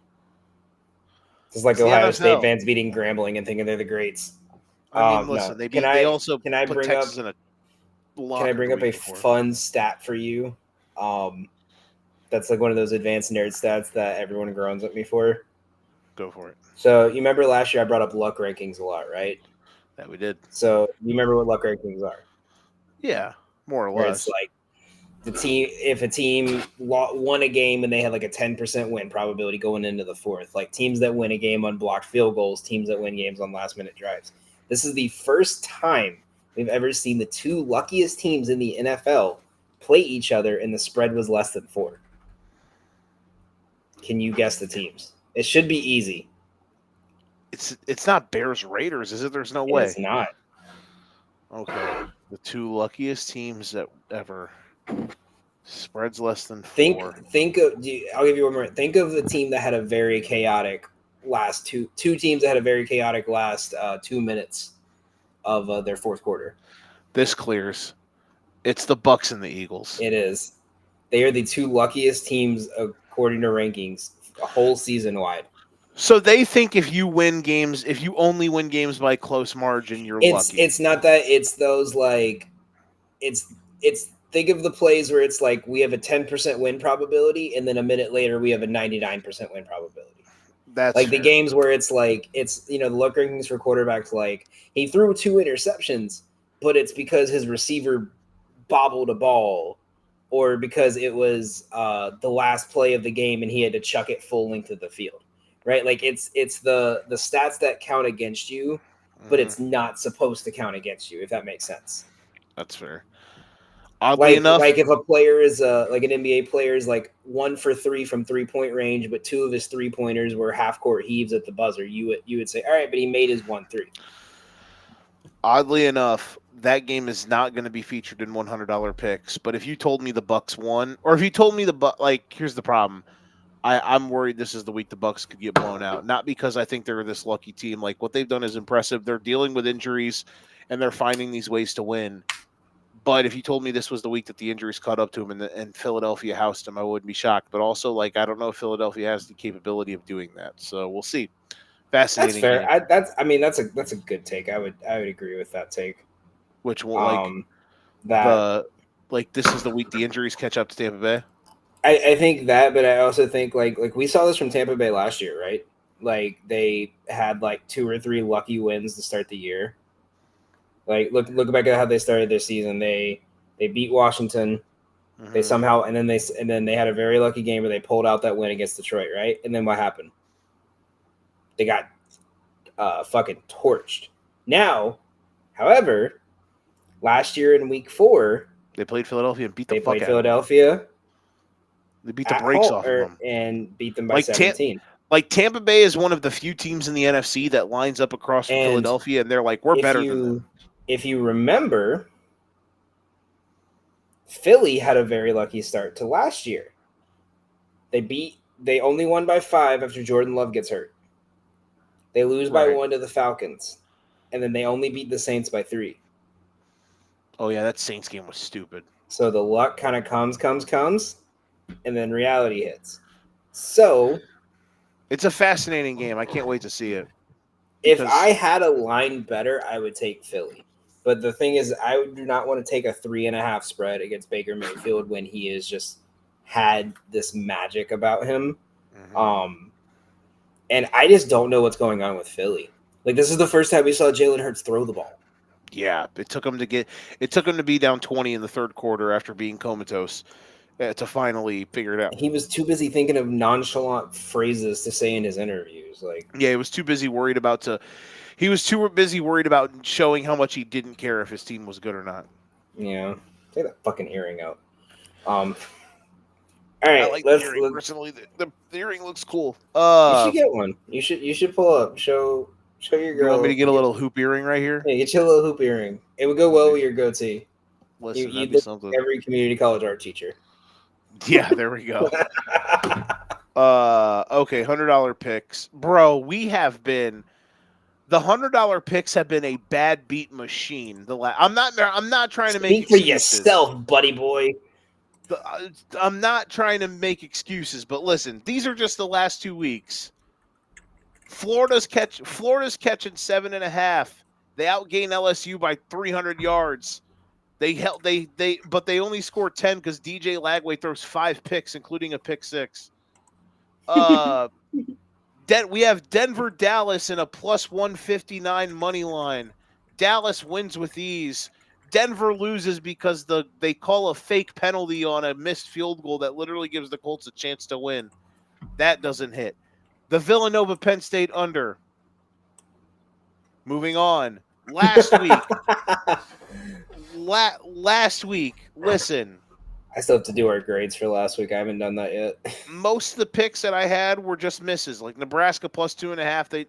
It's like Ohio State fans beating Grambling and thinking they're the greats. I mean, listen, no. They also can I put bring Texas up, in a Can I bring up a fun stat for you? That's like one of those advanced nerd stats that everyone groans at me for. Go for it. So you remember last year I brought up luck rankings a lot, right? That we did. So you remember what luck rankings are? Yeah, more or less. Where it's like if a team won a game and they had like a 10% win probability going into the fourth, like teams that win a game on blocked field goals, teams that win games on last minute drives. This is the first time we've ever seen the two luckiest teams in the NFL play each other and the spread was less than 4. Can you guess the teams? It should be easy. It's not Bears Raiders, is it? There's no way. It's not. Okay. The two luckiest teams that ever. Spreads less than 4. I'll give you one more. Think of the team that had a very chaotic last two teams that had a very chaotic last 2 minutes of their fourth quarter. This clears. It's the Bucs and the Eagles. It is. They are the two luckiest teams according to rankings, a whole season wide. So they think if you only win games by close margin, you're lucky. It's not that. It's those like, it's. Think of the plays where it's like we have a 10% win probability, and then a minute later we have a 99% win probability. That's like fair. The games where it's like the luck rankings for quarterbacks, like he threw 2 interceptions, but it's because his receiver bobbled a ball, or because it was the last play of the game and he had to chuck it full length of the field, right? Like it's the stats that count against you, but it's not supposed to count against you, if that makes sense. That's fair. Oddly enough, like if a player is like an NBA player is like 1 for 3 from 3-point range, but 2 of his 3-pointers were half court heaves at the buzzer, you would say, all right, but he made his 1-3. Oddly enough, that game is not going to be featured in $100 picks. But if you told me the Bucs won, or if you told me here's the problem. I'm worried this is the week the Bucs could get blown out. Not because I think they're this lucky team. Like what they've done is impressive. They're dealing with injuries, and they're finding these ways to win. But if you told me this was the week that the injuries caught up to him and Philadelphia housed him, I wouldn't be shocked. But also, I don't know if Philadelphia has the capability of doing that. So we'll see. Fascinating. That's fair. That's a good take. I would agree with that take. Which will this is the week the injuries catch up to Tampa Bay. I think that, but I also think like we saw this from Tampa Bay last year, right? Like they had like 2 or 3 lucky wins to start the year. Like look back at how they started their season. They beat Washington. Mm-hmm. They somehow and then they had a very lucky game where they pulled out that win against Detroit, right? And then what happened? They got fucking torched. Now, however, last year in week 4, they played Philadelphia and beat the they fuck played out Philadelphia. of them. They beat the brakes off of them and beat them by 17. Tampa Bay is one of the few teams in the NFC that lines up across from Philadelphia, and they're like, we're better than them. If you remember, Philly had a very lucky start to last year. They only won by 5 after Jordan Love gets hurt. They lose by 1 to the Falcons, and then they only beat the Saints by 3. Oh yeah, that Saints game was stupid. So the luck kind of comes, and then reality hits. So it's a fascinating game. I can't wait to see it. If I had a line better, I would take Philly. But the thing is, I do not want to take a 3.5 spread against Baker Mayfield when he has just had this magic about him. Mm-hmm. And I just don't know what's going on with Philly. Like, this is the first time we saw Jalen Hurts throw the ball. Yeah, it took him to be down 20 in the third quarter after being comatose to finally figure it out. He was too busy thinking of nonchalant phrases to say in his interviews. He was too busy worried about showing how much he didn't care if his team was good or not. Yeah, take that fucking earring out. All right, I like the earring personally. The earring looks cool. You should get one. You should pull up. Show your girl. You want me to get a little hoop earring right here? Yeah, get you a little hoop earring. It would go well with your goatee. Listen, you'd look like every community college art teacher. Yeah, there we go. Okay, $100 picks, bro. The $100 picks have been a bad beat machine. I'm not trying to make excuses. Speak for yourself, buddy boy. I'm not trying to make excuses, but listen, these are just the last 2 weeks. Florida's catching 7.5. They outgained LSU by 300 yards. But they only scored 10 because DJ Lagway throws 5 picks, including a pick 6. We have Denver, Dallas in a plus 159 money line. Dallas wins with ease. Denver loses because they call a fake penalty on a missed field goal that literally gives the Colts a chance to win. That doesn't hit. The Villanova Penn State under. Moving on. Last week, listen. I still have to do our grades for last week. I haven't done that yet. Most of the picks that I had were just misses. Like Nebraska plus 2.5.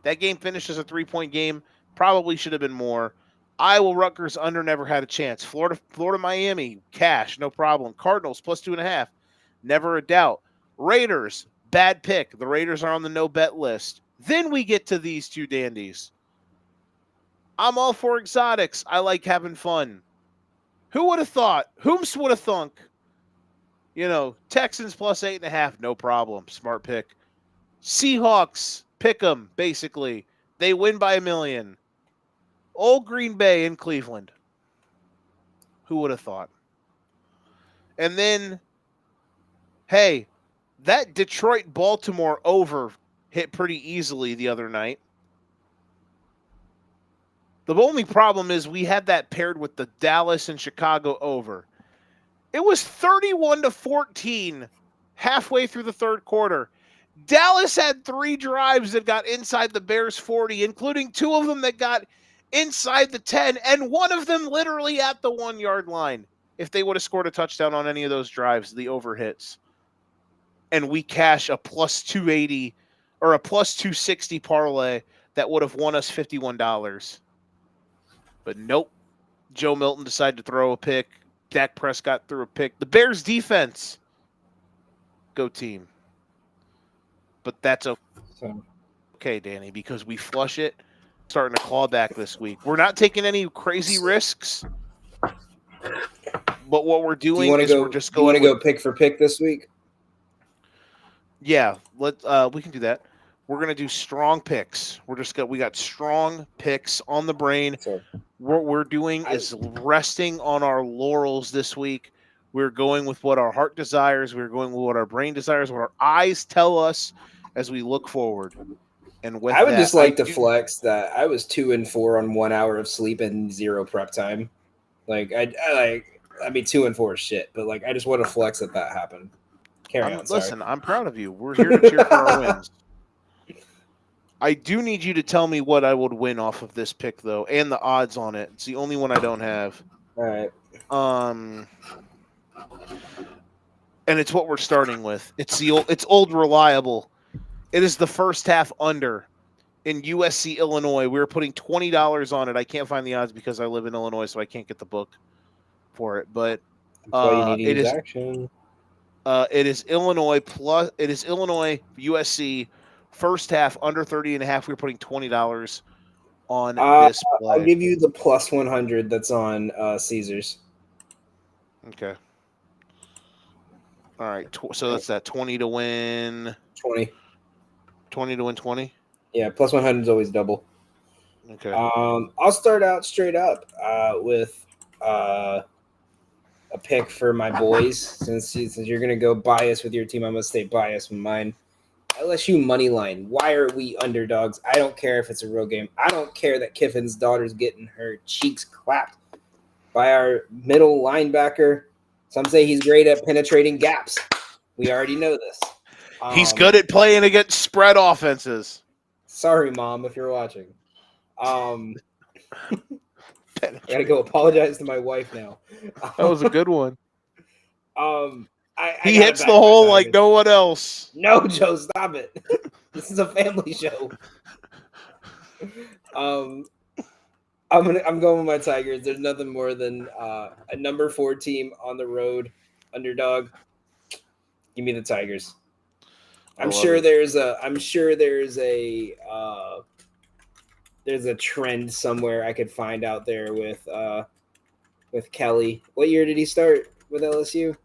That game finished as a 3-point game. Probably should have been more. Iowa Rutgers under, never had a chance. Florida Miami cash, no problem. Cardinals plus 2.5. Never a doubt. Raiders, bad pick. The Raiders are on the no bet list. Then we get to these two dandies. I'm all for exotics. I like having fun. Who would have thought? Whomst would have thunk? Texans plus 8.5, no problem. Smart pick. Seahawks, pick them, basically. They win by 1 million. Old Green Bay in Cleveland. Who would have thought? And then, hey, that Detroit-Baltimore over hit pretty easily the other night. The only problem is we had that paired with the Dallas and Chicago over. It was 31-14 halfway through the third quarter. Dallas had 3 drives that got inside the Bears 40, including 2 of them that got inside the 10, and one of them literally at the 1-yard line. If they would have scored a touchdown on any of those drives, the over hits. And we cash a plus 280 or a plus 260 parlay that would have won us $51. But nope. Joe Milton decided to throw a pick. Dak Prescott threw a pick. The Bears defense. Go team. But that's okay, Danny, because we flush it. Starting to claw back this week. We're not taking any crazy risks. But what we're doing is we're just going. You want to go pick for pick this week? Yeah, we can do that. We're gonna do strong picks. We got strong picks on the brain. Sorry. What we're doing is resting on our laurels this week. We're going with what our heart desires. We're going with what our brain desires, what our eyes tell us as we look forward. And with I would just like to flex that I was 2-4 on 1 hour of sleep and 0 prep time. Like 2-4 is shit, but I just want to flex that happened. Carry on. Listen, I'm proud of you. We're here to cheer for our wins. I do need you to tell me what I would win off of this pick, though, and the odds on it. It's the only one I don't have. All right. And it's what we're starting with. It's old reliable. It is the first half under in USC Illinois. We were putting $20 on it. I can't find the odds because I live in Illinois, so I can't get the book for it. But That's why you need to it use is action. It is Illinois plus. It is Illinois USC first half under 30.5. We're putting $20 on this play. I'll give you the plus 100 that's on Caesars. Okay. All right. So that's that 20 to win. 20. 20 to win 20. Yeah, plus 100 is always double. Okay. I'll start out straight up with a pick for my boys. Since you're gonna go bias with your team, I must stay biased with mine. LSU money line. Why are we underdogs? I don't care if it's a real game. I don't care that Kiffin's daughter's getting her cheeks clapped by our middle linebacker. Some say he's great at penetrating gaps. We already know this. He's good at playing against spread offenses. Sorry, Mom, if you're watching. I gotta go apologize to my wife now. That was a good one. He hits the hole like no one else. No, Joe, stop it. This is a family show. I'm going with my Tigers. There's nothing more than a number 4 team on the road, underdog. Give me the Tigers. I'm sure there's a trend somewhere I could find out there with Kelly. What year did he start with LSU?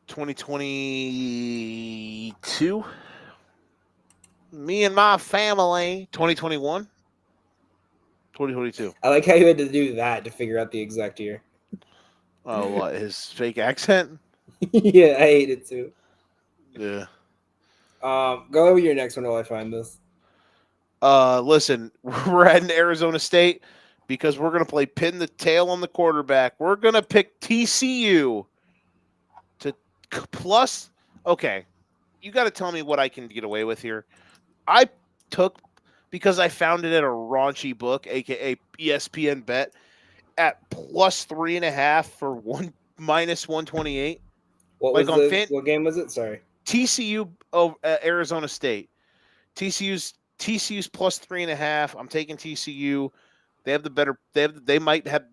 2022. Me and my family. 2021. 2022. I like how you had to do that to figure out the exact year. Oh, what? His fake accent? Yeah, I hate it too. Yeah. Go over your next one while I find this. Listen, we're heading to Arizona State because we're going to play pin the tail on the quarterback. We're going to pick TCU to plus. Okay, you got to tell me what I can get away with here. I took, because I found it at a raunchy book, aka ESPN Bet, at plus 3.5 for minus 128. What game was it? Sorry. TCU Arizona State. TCU's plus 3.5. I'm taking TCU. They have the better. They might have.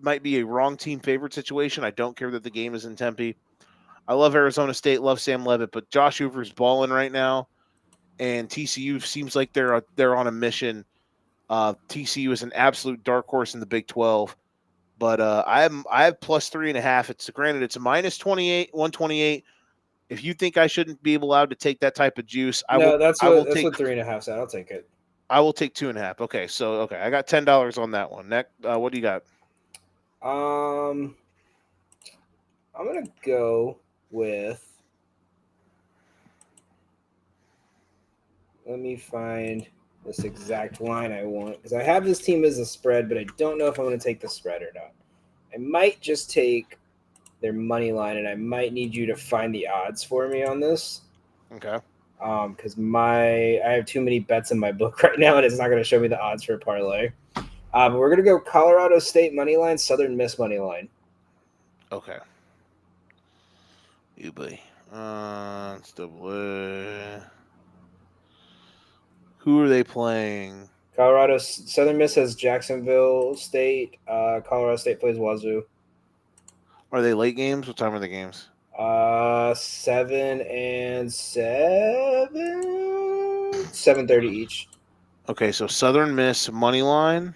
Might be a wrong team favorite situation. I don't care that the game is in Tempe. I love Arizona State. Love Sam Levitt, but Josh Hoover's balling right now, and TCU seems like they're on a mission. TCU is an absolute dark horse in the Big 12, but I have plus 3.5. It's a minus 28, 128. If you think I shouldn't be allowed to take that type of juice, that's what 3.5 said. I'll take it. I will take 2.5. Okay, I got $10 on that one. Next, what do you got? I'm gonna go with. Let me find this exact line I want, because I have this team as a spread, but I don't know if I'm going to take the spread or not. I might just take their money line, and I might need you to find the odds for me on this. Okay. Because I have too many bets in my book right now, and it's not going to show me the odds for a parlay. But we're going to go Colorado State money line, Southern Miss money line. Okay. You boy. It's double A. Who are they playing? Southern Miss has Jacksonville State. Colorado State plays Wazoo. Are they late games? What time are the games? 7 and 7:30 each. Okay, so Southern Miss money line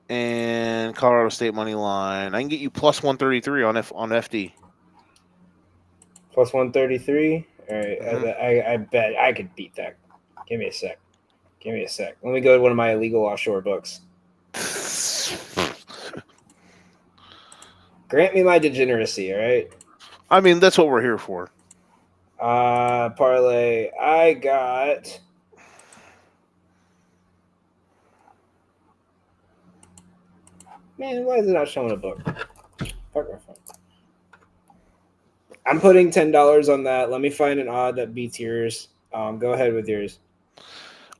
and Colorado State money line. I can get you plus 133 on FD. Plus 133. All right, Mm-hmm. I bet I could beat that. Give me a sec. Let me go to one of my illegal offshore books. Grant me my degeneracy, all right? I mean, that's what we're here for. Parlay. I got. Man, why is it not showing a book? I'm putting $10 on that. Let me find an odd that beats yours. Go ahead with yours.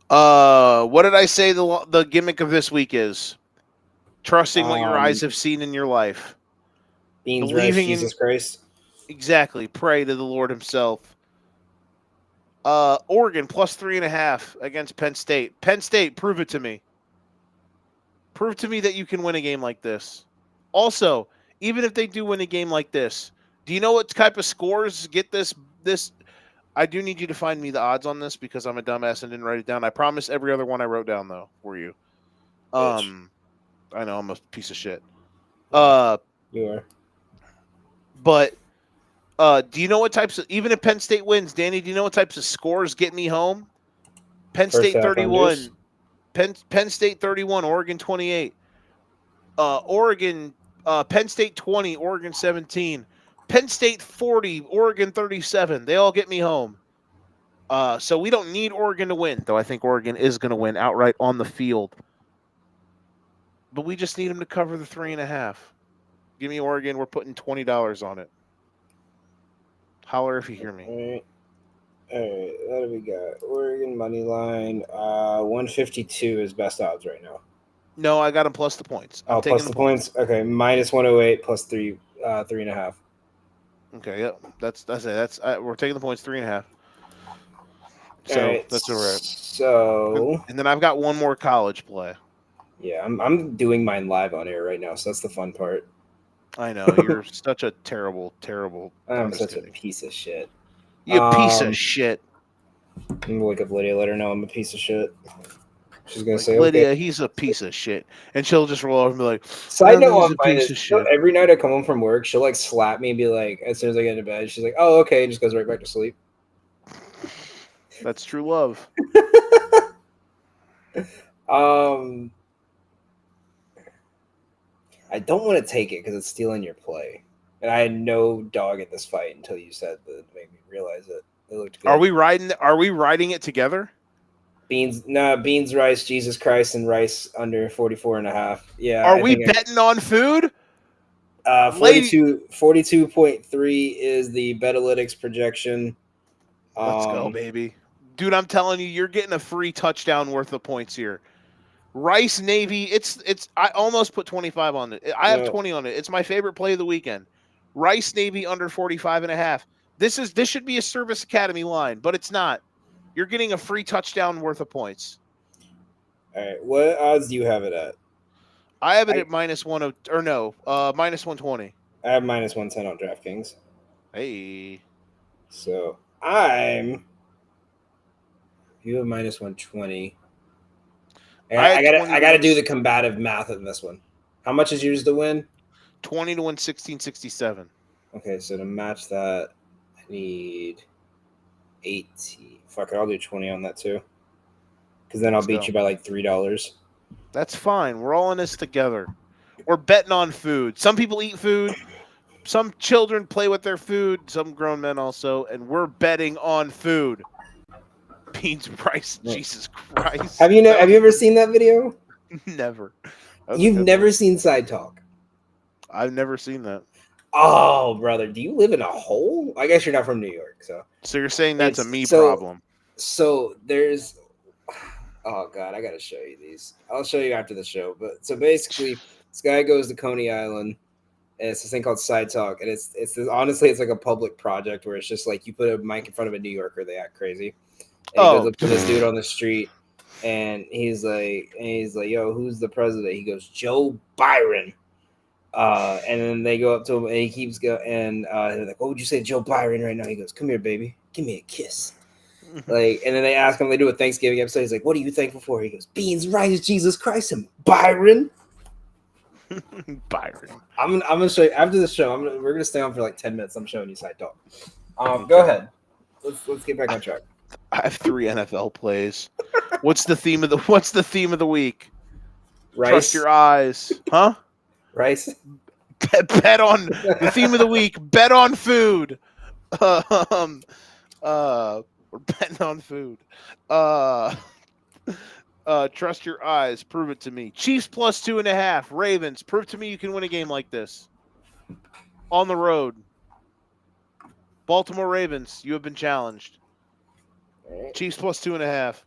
What did I say the gimmick of this week is? Trusting what your eyes have seen in your life. Beans, Believing rice, Jesus Christ. Exactly. Pray to the Lord himself. Oregon plus 3.5 against Penn State. Penn State, prove it to me. Prove to me that you can win a game like this. Also, even if they do win a game like this, do you know what type of scores get this? I do need you to find me the odds on this because I'm a dumbass and didn't write it down. I promise every other one I wrote down though for you. Bitch. I know I'm a piece of shit. Yeah, you are. But do you know what types of, even if Penn State wins, Danny, do you know what types of scores get me home? Penn First State half 31. unders. Penn State 31, Oregon 28. Penn State 20, Oregon 17. Penn State 40, Oregon 37. They all get me home. So we don't need Oregon to win, though I think Oregon is going to win outright on the field. But we just need them to cover the 3.5. Give me Oregon. We're putting $20 on it. Holler if you hear me. All right. What do we got? Oregon money line. 152 is best odds right now. No, I got them plus the points. I'm taking plus the points. Okay, minus 108 plus 3.5. Okay, yep. That's it. We're taking the points 3.5. So right, that's all right. So and then I've got one more college play. Yeah, I'm doing mine live on air right now, so that's the fun part. I know you're such a terrible. I'm such a piece of shit. You piece of shit. I'm gonna wake up Lydia, let her know I'm a piece of shit. She's gonna say, Lydia, okay. He's a piece of shit, and she'll just roll over and be like, Side note, he's a piece of shit. Every night I come home from work, she'll like slap me and be like, as soon as I get into bed, she's like, oh, okay, and just goes right back to sleep. That's true love. I don't want to take it because it's stealing your play. And I had no dog in this fight until you said that it made me realize it. It looked good. Are we riding it together? Beans, rice, Jesus Christ, and rice under 44.5. Yeah. Are we betting on food? 42.3 is the Betalytics projection. Let's go, baby. Dude, I'm telling you, you're getting a free touchdown worth of points here. Rice Navy, I almost put 25 on it. I have 20 on it. It's my favorite play of the weekend. Rice Navy under 45.5. This should be a Service Academy line, but it's not. You're getting a free touchdown worth of points. All right. What odds do you have it at? I have it at minus 120. I have minus 110 on DraftKings. Hey. So you have minus 120. I gotta do the combative math in this one. How much is yours to win? 20 to win 1667. Okay, so to match that, I need 80. Fuck it, I'll do 20 on that too. Because then I'll beat you by like $3. That's fine. We're all in this together. We're betting on food. Some people eat food. Some children play with their food. Some grown men also. And we're betting on food. Beans, rice, Jesus Christ. Have you ever seen that video? Never. You've never seen Side Talk? I've never seen that. Oh, brother. Do you live in a hole? I guess you're not from New York. So you're saying that's a me problem. So there's... Oh, God. I got to show you these. I'll show you after the show. But so basically, this guy goes to Coney Island. And it's this thing called Side Talk. And honestly, it's like a public project where it's just like you put a mic in front of a New Yorker, they act crazy. And he goes up to this dude on the street, and he's like, yo, who's the president? He goes, Joe Byron. And then they go up to him, and he keeps going, and they're like, what would you say to Joe Byron right now? He goes, come here, baby. Give me a kiss. And then they ask him, they do a Thanksgiving episode. He's like, what are you thankful for? He goes, beans, rice, Jesus Christ, and Byron. Byron. I'm gonna show you after the show. We're gonna stay on for like 10 minutes. I'm showing you Side Talk. Go ahead. Let's get back on track. I have 3 NFL plays. What's the theme of the week? Rice. Trust your eyes, huh? Rice. Bet on the theme of the week. Bet on food. We're betting on food. Trust your eyes. Prove it to me. Chiefs plus 2.5. Ravens. Prove to me you can win a game like this on the road. Baltimore Ravens, you have been challenged. All right. Chiefs plus 2.5,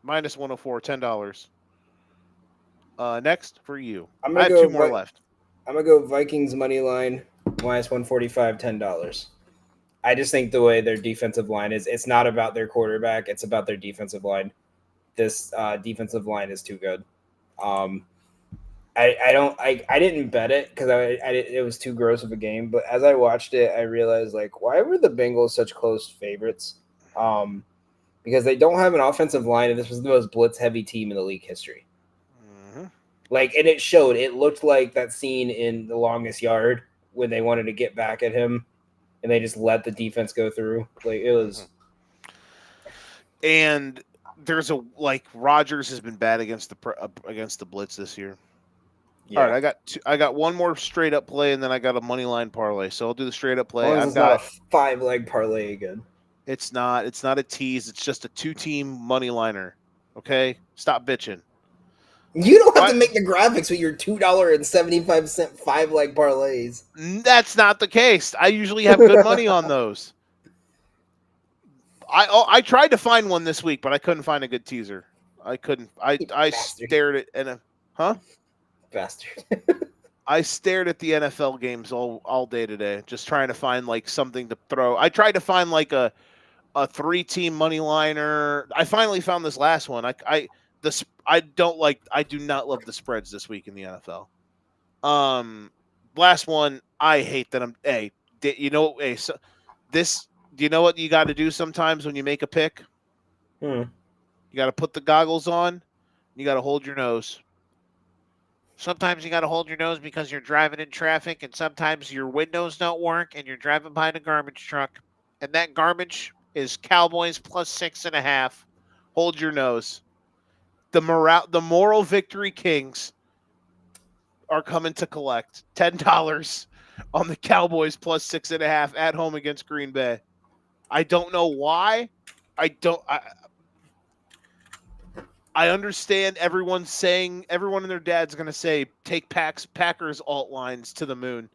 minus 104, $10. Next for you. I'm I gonna have go. two more left. I'm gonna go Vikings money line minus 145, $10. I just think the way their defensive line is, it's not about their quarterback, it's about their defensive line. This defensive line is too good. Um, I didn't bet it because it was too gross of a game. But as I watched it, I realized like why were the Bengals such close favorites? Because they don't have an offensive line, and this was the most blitz heavy team in the league history. Mm-hmm. Like, and it showed. It looked like that scene in The Longest Yard when they wanted to get back at him, and they just let the defense go through. Like it was. And there's Rodgers has been bad against the blitz this year. Yeah. All right, I got one more straight up play, and then I got a money line parlay. So I'll do the straight up play. It's not a 5-leg parlay again. It's not a tease. It's just a 2-team money liner. Okay, stop bitching. You don't have to make the graphics with your $2.75 5-leg parlays. That's not the case. I usually have good money on those. I tried to find one this week, but I couldn't find a good teaser. I couldn't. I stared at Bastard. I stared at the NFL games all day today, just trying to find like something to throw. I tried to find like a 3-team money liner. I finally found this last one. I do not love the spreads this week in the NFL. Last one, I hate that do you know what you got to do sometimes when you make a pick? You got to put the goggles on. You got to hold your nose. Sometimes you got to hold your nose because you're driving in traffic, and sometimes your windows don't work, and you're driving behind a garbage truck, and that garbage is Cowboys plus 6.5. Hold your nose. The moral victory kings are coming to collect $10 on the Cowboys plus 6.5 at home against Green Bay. I don't know why. I understand everyone and their dad's going to say, take Packers alt lines to the moon.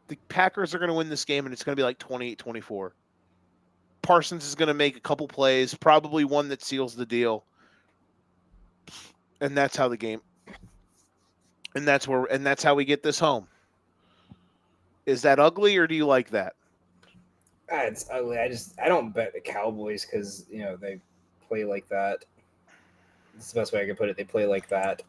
The Packers are going to win this game, and it's going to be like 28-24. Parsons is going to make a couple plays, probably one that seals the deal. And that's how the game. And that's how we get this home. Is that ugly, or do you like that? It's ugly. I don't bet the Cowboys because they play like that. That's the best way I can put it. They play like that.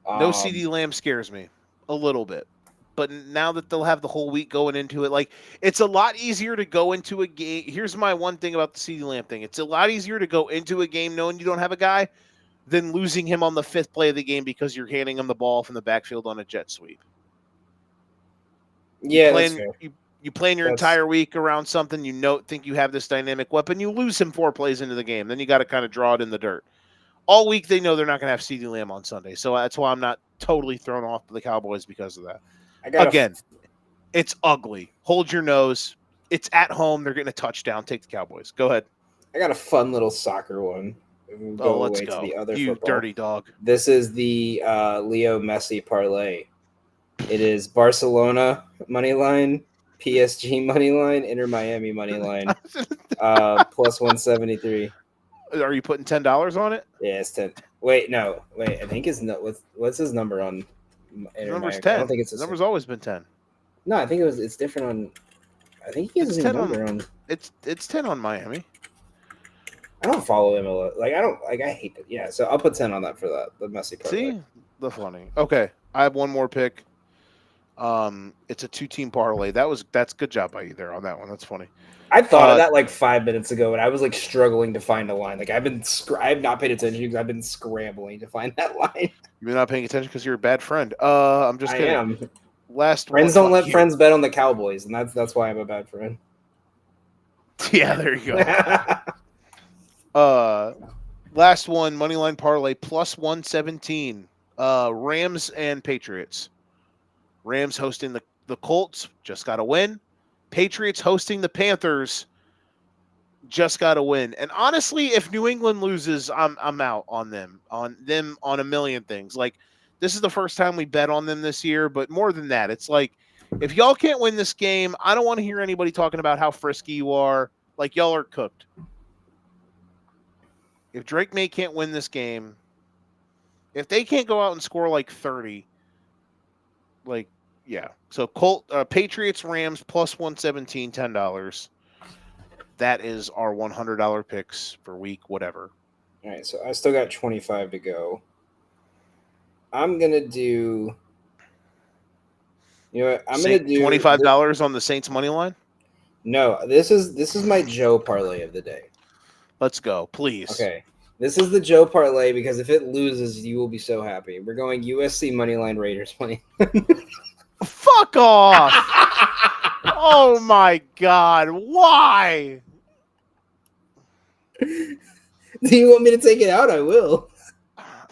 No CeeDee Lamb scares me a little bit. But now that they'll have the whole week going into it, like it's a lot easier to go into a game. Here's my one thing about the CeeDee Lamb thing. It's a lot easier to go into a game knowing you don't have a guy than losing him on the 5th play of the game because you're handing him the ball from the backfield on a jet sweep. Yeah, that's fair. You plan your entire week around something, think you have this dynamic weapon, you lose him 4 plays into the game. Then you got to kind of draw it in the dirt. All week they know they're not going to have CeeDee Lamb on Sunday. So that's why I'm not totally thrown off the Cowboys because of that. It's ugly. Hold your nose. It's at home. They're getting a touchdown. Take the Cowboys. Go ahead. I got a fun little soccer one. Let's go. To the other you football. Dirty dog. This is the Leo Messi parlay. It is Barcelona money line, PSG money line, Inter Miami money line, plus 173. Are you putting $10 on it? Yeah, it's 10. Wait. I think it's what's his number on Inter number's Miami? 10. I don't think it's number's always been 10. No, I think it's different on. I think he has the same number on. It's 10 on Miami. I don't follow him a lot. I hate it. Yeah, so I'll put 10 on that for that. The Messi part. See? The funny. Okay. I have one more pick. It's a 2-team parlay. That's good job by you there on that one. That's funny. I thought of that like 5 minutes ago, and I was like struggling to find a line. Like I have not paid attention because I've been scrambling to find that line. You're not paying attention because you're a bad friend. I'm just kidding. I am. Friends don't let friends bet on the Cowboys, and that's why I'm a bad friend. Yeah, there you go. Last one, moneyline parlay plus 117. Rams and Patriots. Rams hosting the Colts, just got to win. Patriots hosting the Panthers, just got to win. And honestly, if New England loses, I'm out on them on a million things. Like this is the first time we bet on them this year, but more than that, it's like If y'all can't win this game, I don't want to hear anybody talking about how frisky you are. Like, y'all are cooked. If Drake May can't win this game, if they can't go out and score like 30, like, yeah. So Patriots, Rams, plus 117, $10. That is our $100 picks for week whatever. All right, so I still got 25 to go. I'm going to do... You know what? I'm going to do... $25 on the Saints money line? No, this is my Joe parlay of the day. Let's go, please. Okay. This is the Joe parlay because if it loses, you will be so happy. We're going USC moneyline, Raiders money. Fuck off! Oh my God! Why? Do you want me to take it out? I will.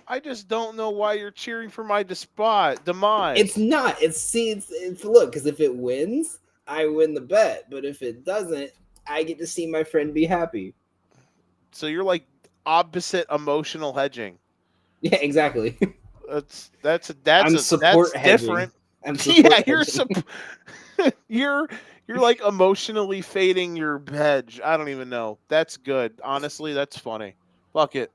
I just don't know why you're cheering for my demise. It's not. It's look, because if it wins, I win the bet. But if it doesn't, I get to see my friend be happy. So you're like opposite emotional hedging. Yeah, exactly. That's different. You're like emotionally fading your hedge. I don't even know. That's good. Honestly, that's funny. Fuck it.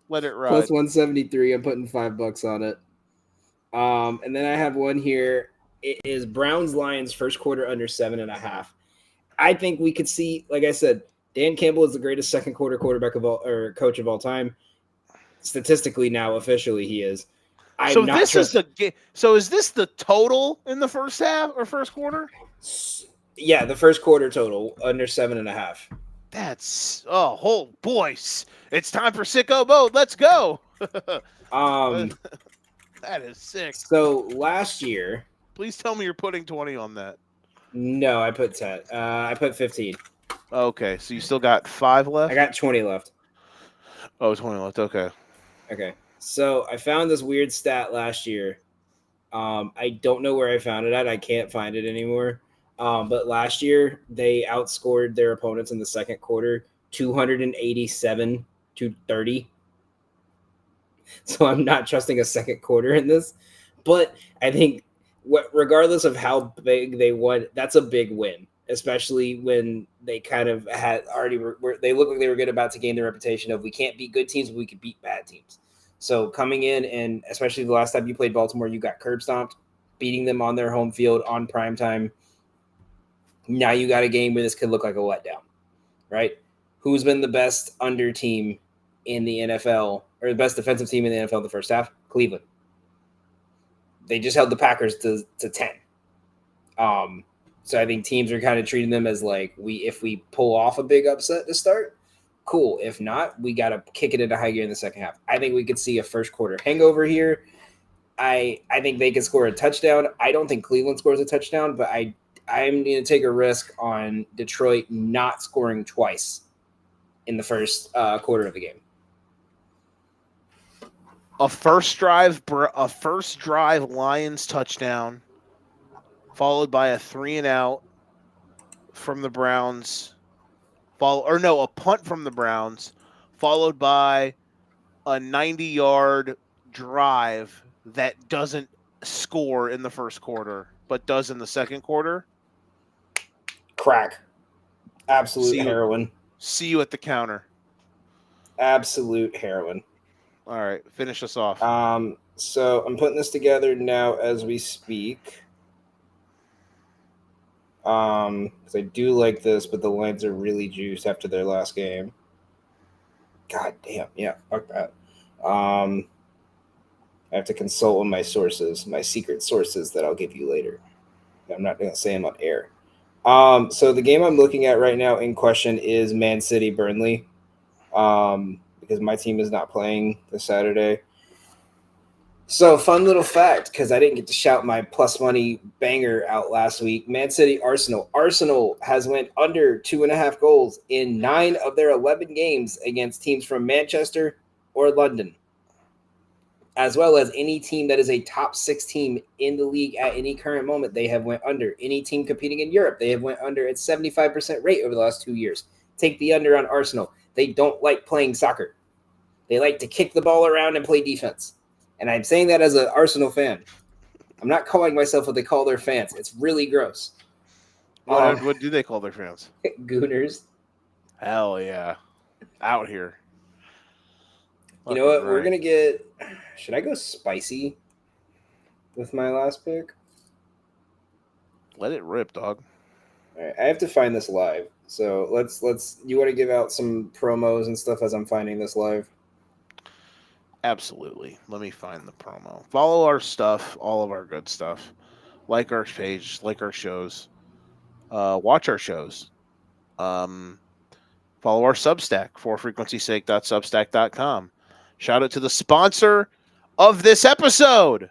Let it ride. Plus 173. I'm putting $5 on it. And then I have one here. It is Browns Lions first quarter under 7.5. I think we could see, like I said, Dan Campbell is the greatest second quarter quarterback of all or coach of all time. Statistically, now officially he is. So is this the total in the first half or first quarter? Yeah, the first quarter total under 7.5. That's boys! It's time for Sicko Mode. Let's go. That is sick. So last year, please tell me you're putting 20 on that. No, I put 10. I put 15. Okay, so you still got 5 left. I got 20 left. Oh, 20 left. Okay. So I found this weird stat last year. I don't know where I found it at. I can't find it anymore. But last year, they outscored their opponents in the second quarter 287 to 30. So I'm not trusting a second quarter in this. But I think regardless of how big they won, that's a big win, especially when they kind of had already they looked like they were good about to gain the reputation of we can't beat good teams, but we could beat bad teams. So coming in, and especially the last time you played Baltimore, you got curb stomped, beating them on their home field on prime time. Now you got a game where this could look like a letdown, right? Who's been the best under team in the NFL, or the best defensive team in the NFL in the first half? Cleveland. They just held the Packers to 10. So I think teams are kind of treating them as like, if we pull off a big upset to start, cool. If not, we got to kick it into high gear in the second half. I think we could see a first quarter hangover here. I think they could score a touchdown. I don't think Cleveland scores a touchdown, but I'm going to take a risk on Detroit not scoring twice in the first quarter of the game. A first drive Lions touchdown, followed by a 3-and-out from the Browns. A punt from the Browns, followed by a 90-yard drive that doesn't score in the first quarter, but does in the second quarter. Crack. Absolute heroin. See you at the counter. Absolute heroin. All right, finish us off. So I'm putting this together now as we speak. Because I do like this, but the lines are really juiced after their last game. God damn, yeah, fuck that. I have to consult with my sources, my secret sources that I'll give you later. I'm not going to say them on air. So the game I'm looking at right now in question is Man City Burnley. Because my team is not playing this Saturday. So fun little fact, because I didn't get to shout my plus money banger out last week. Man City Arsenal. Arsenal has went under 2.5 goals in 9 of their 11 games against teams from Manchester or London, as well as any team that is a top 6 team in the league at any current moment. They have went under. Any team competing in Europe, they have went under at 75% rate over the last 2 years. Take the under on Arsenal. They don't like playing soccer. They like to kick the ball around and play defense. And I'm saying that as an Arsenal fan. I'm not calling myself what they call their fans. It's really gross. What do they call their fans? Gooners. Hell yeah. Out here. You know what? Fucking We're right. going to get... Should I go spicy with my last pick? Let it rip, dog. All right, I have to find this live. So let's. You want to give out some promos and stuff as I'm finding this live? Absolutely. Let me find the promo. Follow our stuff, all of our good stuff. Like our page, like our shows. Watch our shows. Follow our Substack, forfrequencysake.substack.com. Shout out to the sponsor of this episode.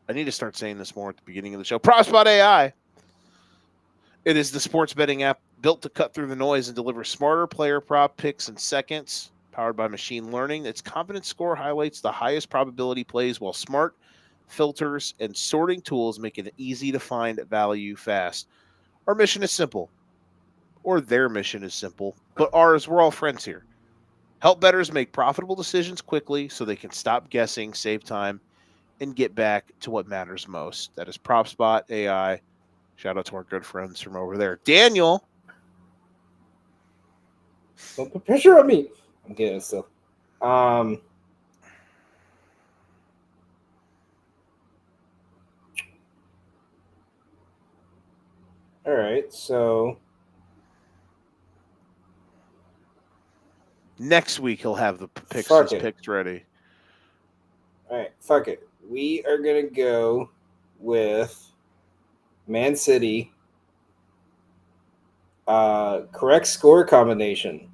I need to start saying this more at the beginning of the show. PropSpot AI. It is the sports betting app built to cut through the noise and deliver smarter player prop picks in seconds, powered by machine learning. Its confidence score highlights the highest probability plays, while smart filters and sorting tools make it easy to find value fast. Our mission is simple, or their mission is simple, but ours, we're all friends here. Help bettors make profitable decisions quickly so they can stop guessing, save time, and get back to what matters most. That is PropSpot AI. Shout out to our good friends from over there. Daniel. Don't put pressure on me. I'm getting it still. All right, so Next week he'll have the picks ready. All right, fuck it. We are gonna go with Man City. Correct score combination.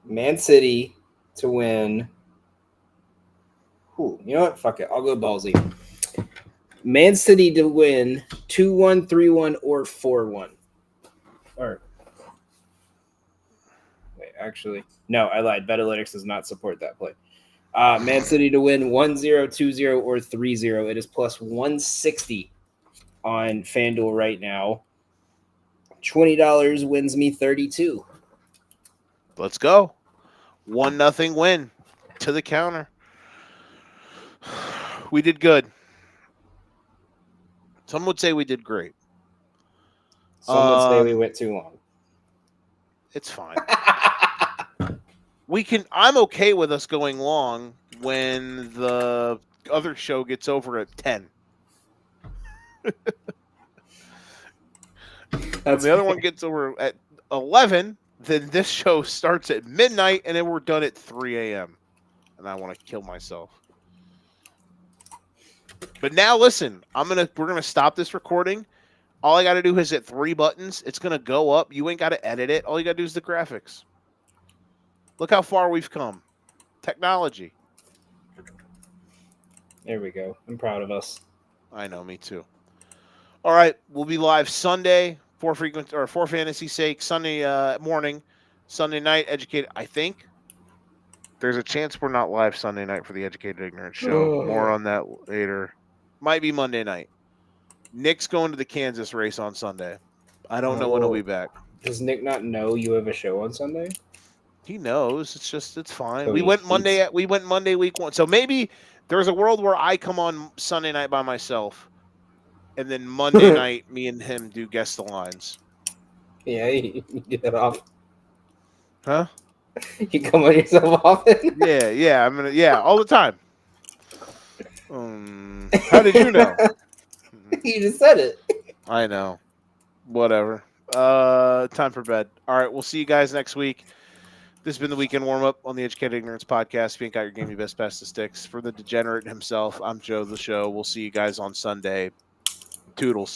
Man City to win. Ooh, you know what? Fuck it. I'll go ballsy. Man City to win 2-1, 3-1, or 4-1. Or wait, actually, no, I lied. Betalytics does not support that play. Man City to win 1-0, 2-0, or 3-0. It is plus 160 on FanDuel right now. $20 wins me 32. Let's go. 1-0 win to the counter. We did good. Some would say we did great. Some would say we went too long. It's fine. I'm okay with us going long when the other show gets over at 10. When the other one gets over at 11, then this show starts at midnight, and then we're done at 3 a.m. And I want to kill myself. But now, listen, we're gonna stop this recording. All I got to do is hit 3 buttons. It's gonna go up. You ain't got to edit it. All you got to do is the graphics. Look how far we've come. Technology. There we go. I'm proud of us. I know, me too. All right, we'll be live Sunday for fantasy sake. Sunday morning, Sunday night. Educated. I think there's a chance we're not live Sunday night for the Educated Ignorance show. More on that later. Might be Monday night. Nick's going to the Kansas race on Sunday. I don't know when he'll be back. Does Nick not know you have a show on Sunday? He knows. It's fine. So we went Monday week 1. So maybe there's a world where I come on Sunday night by myself, and then Monday night me and him do guess the lines. Yeah, you get that off. Huh? You come on yourself often? Yeah. I'm gonna all the time. How did you know? You just said it. I know. Whatever. Time for bed. All right, we'll see you guys next week. This has been the Weekend Warmup on the Educated Ignorance Podcast. If you ain't got your game, you best pass the sticks. For the degenerate himself, I'm Joe the Show. We'll see you guys on Sunday. Toodles.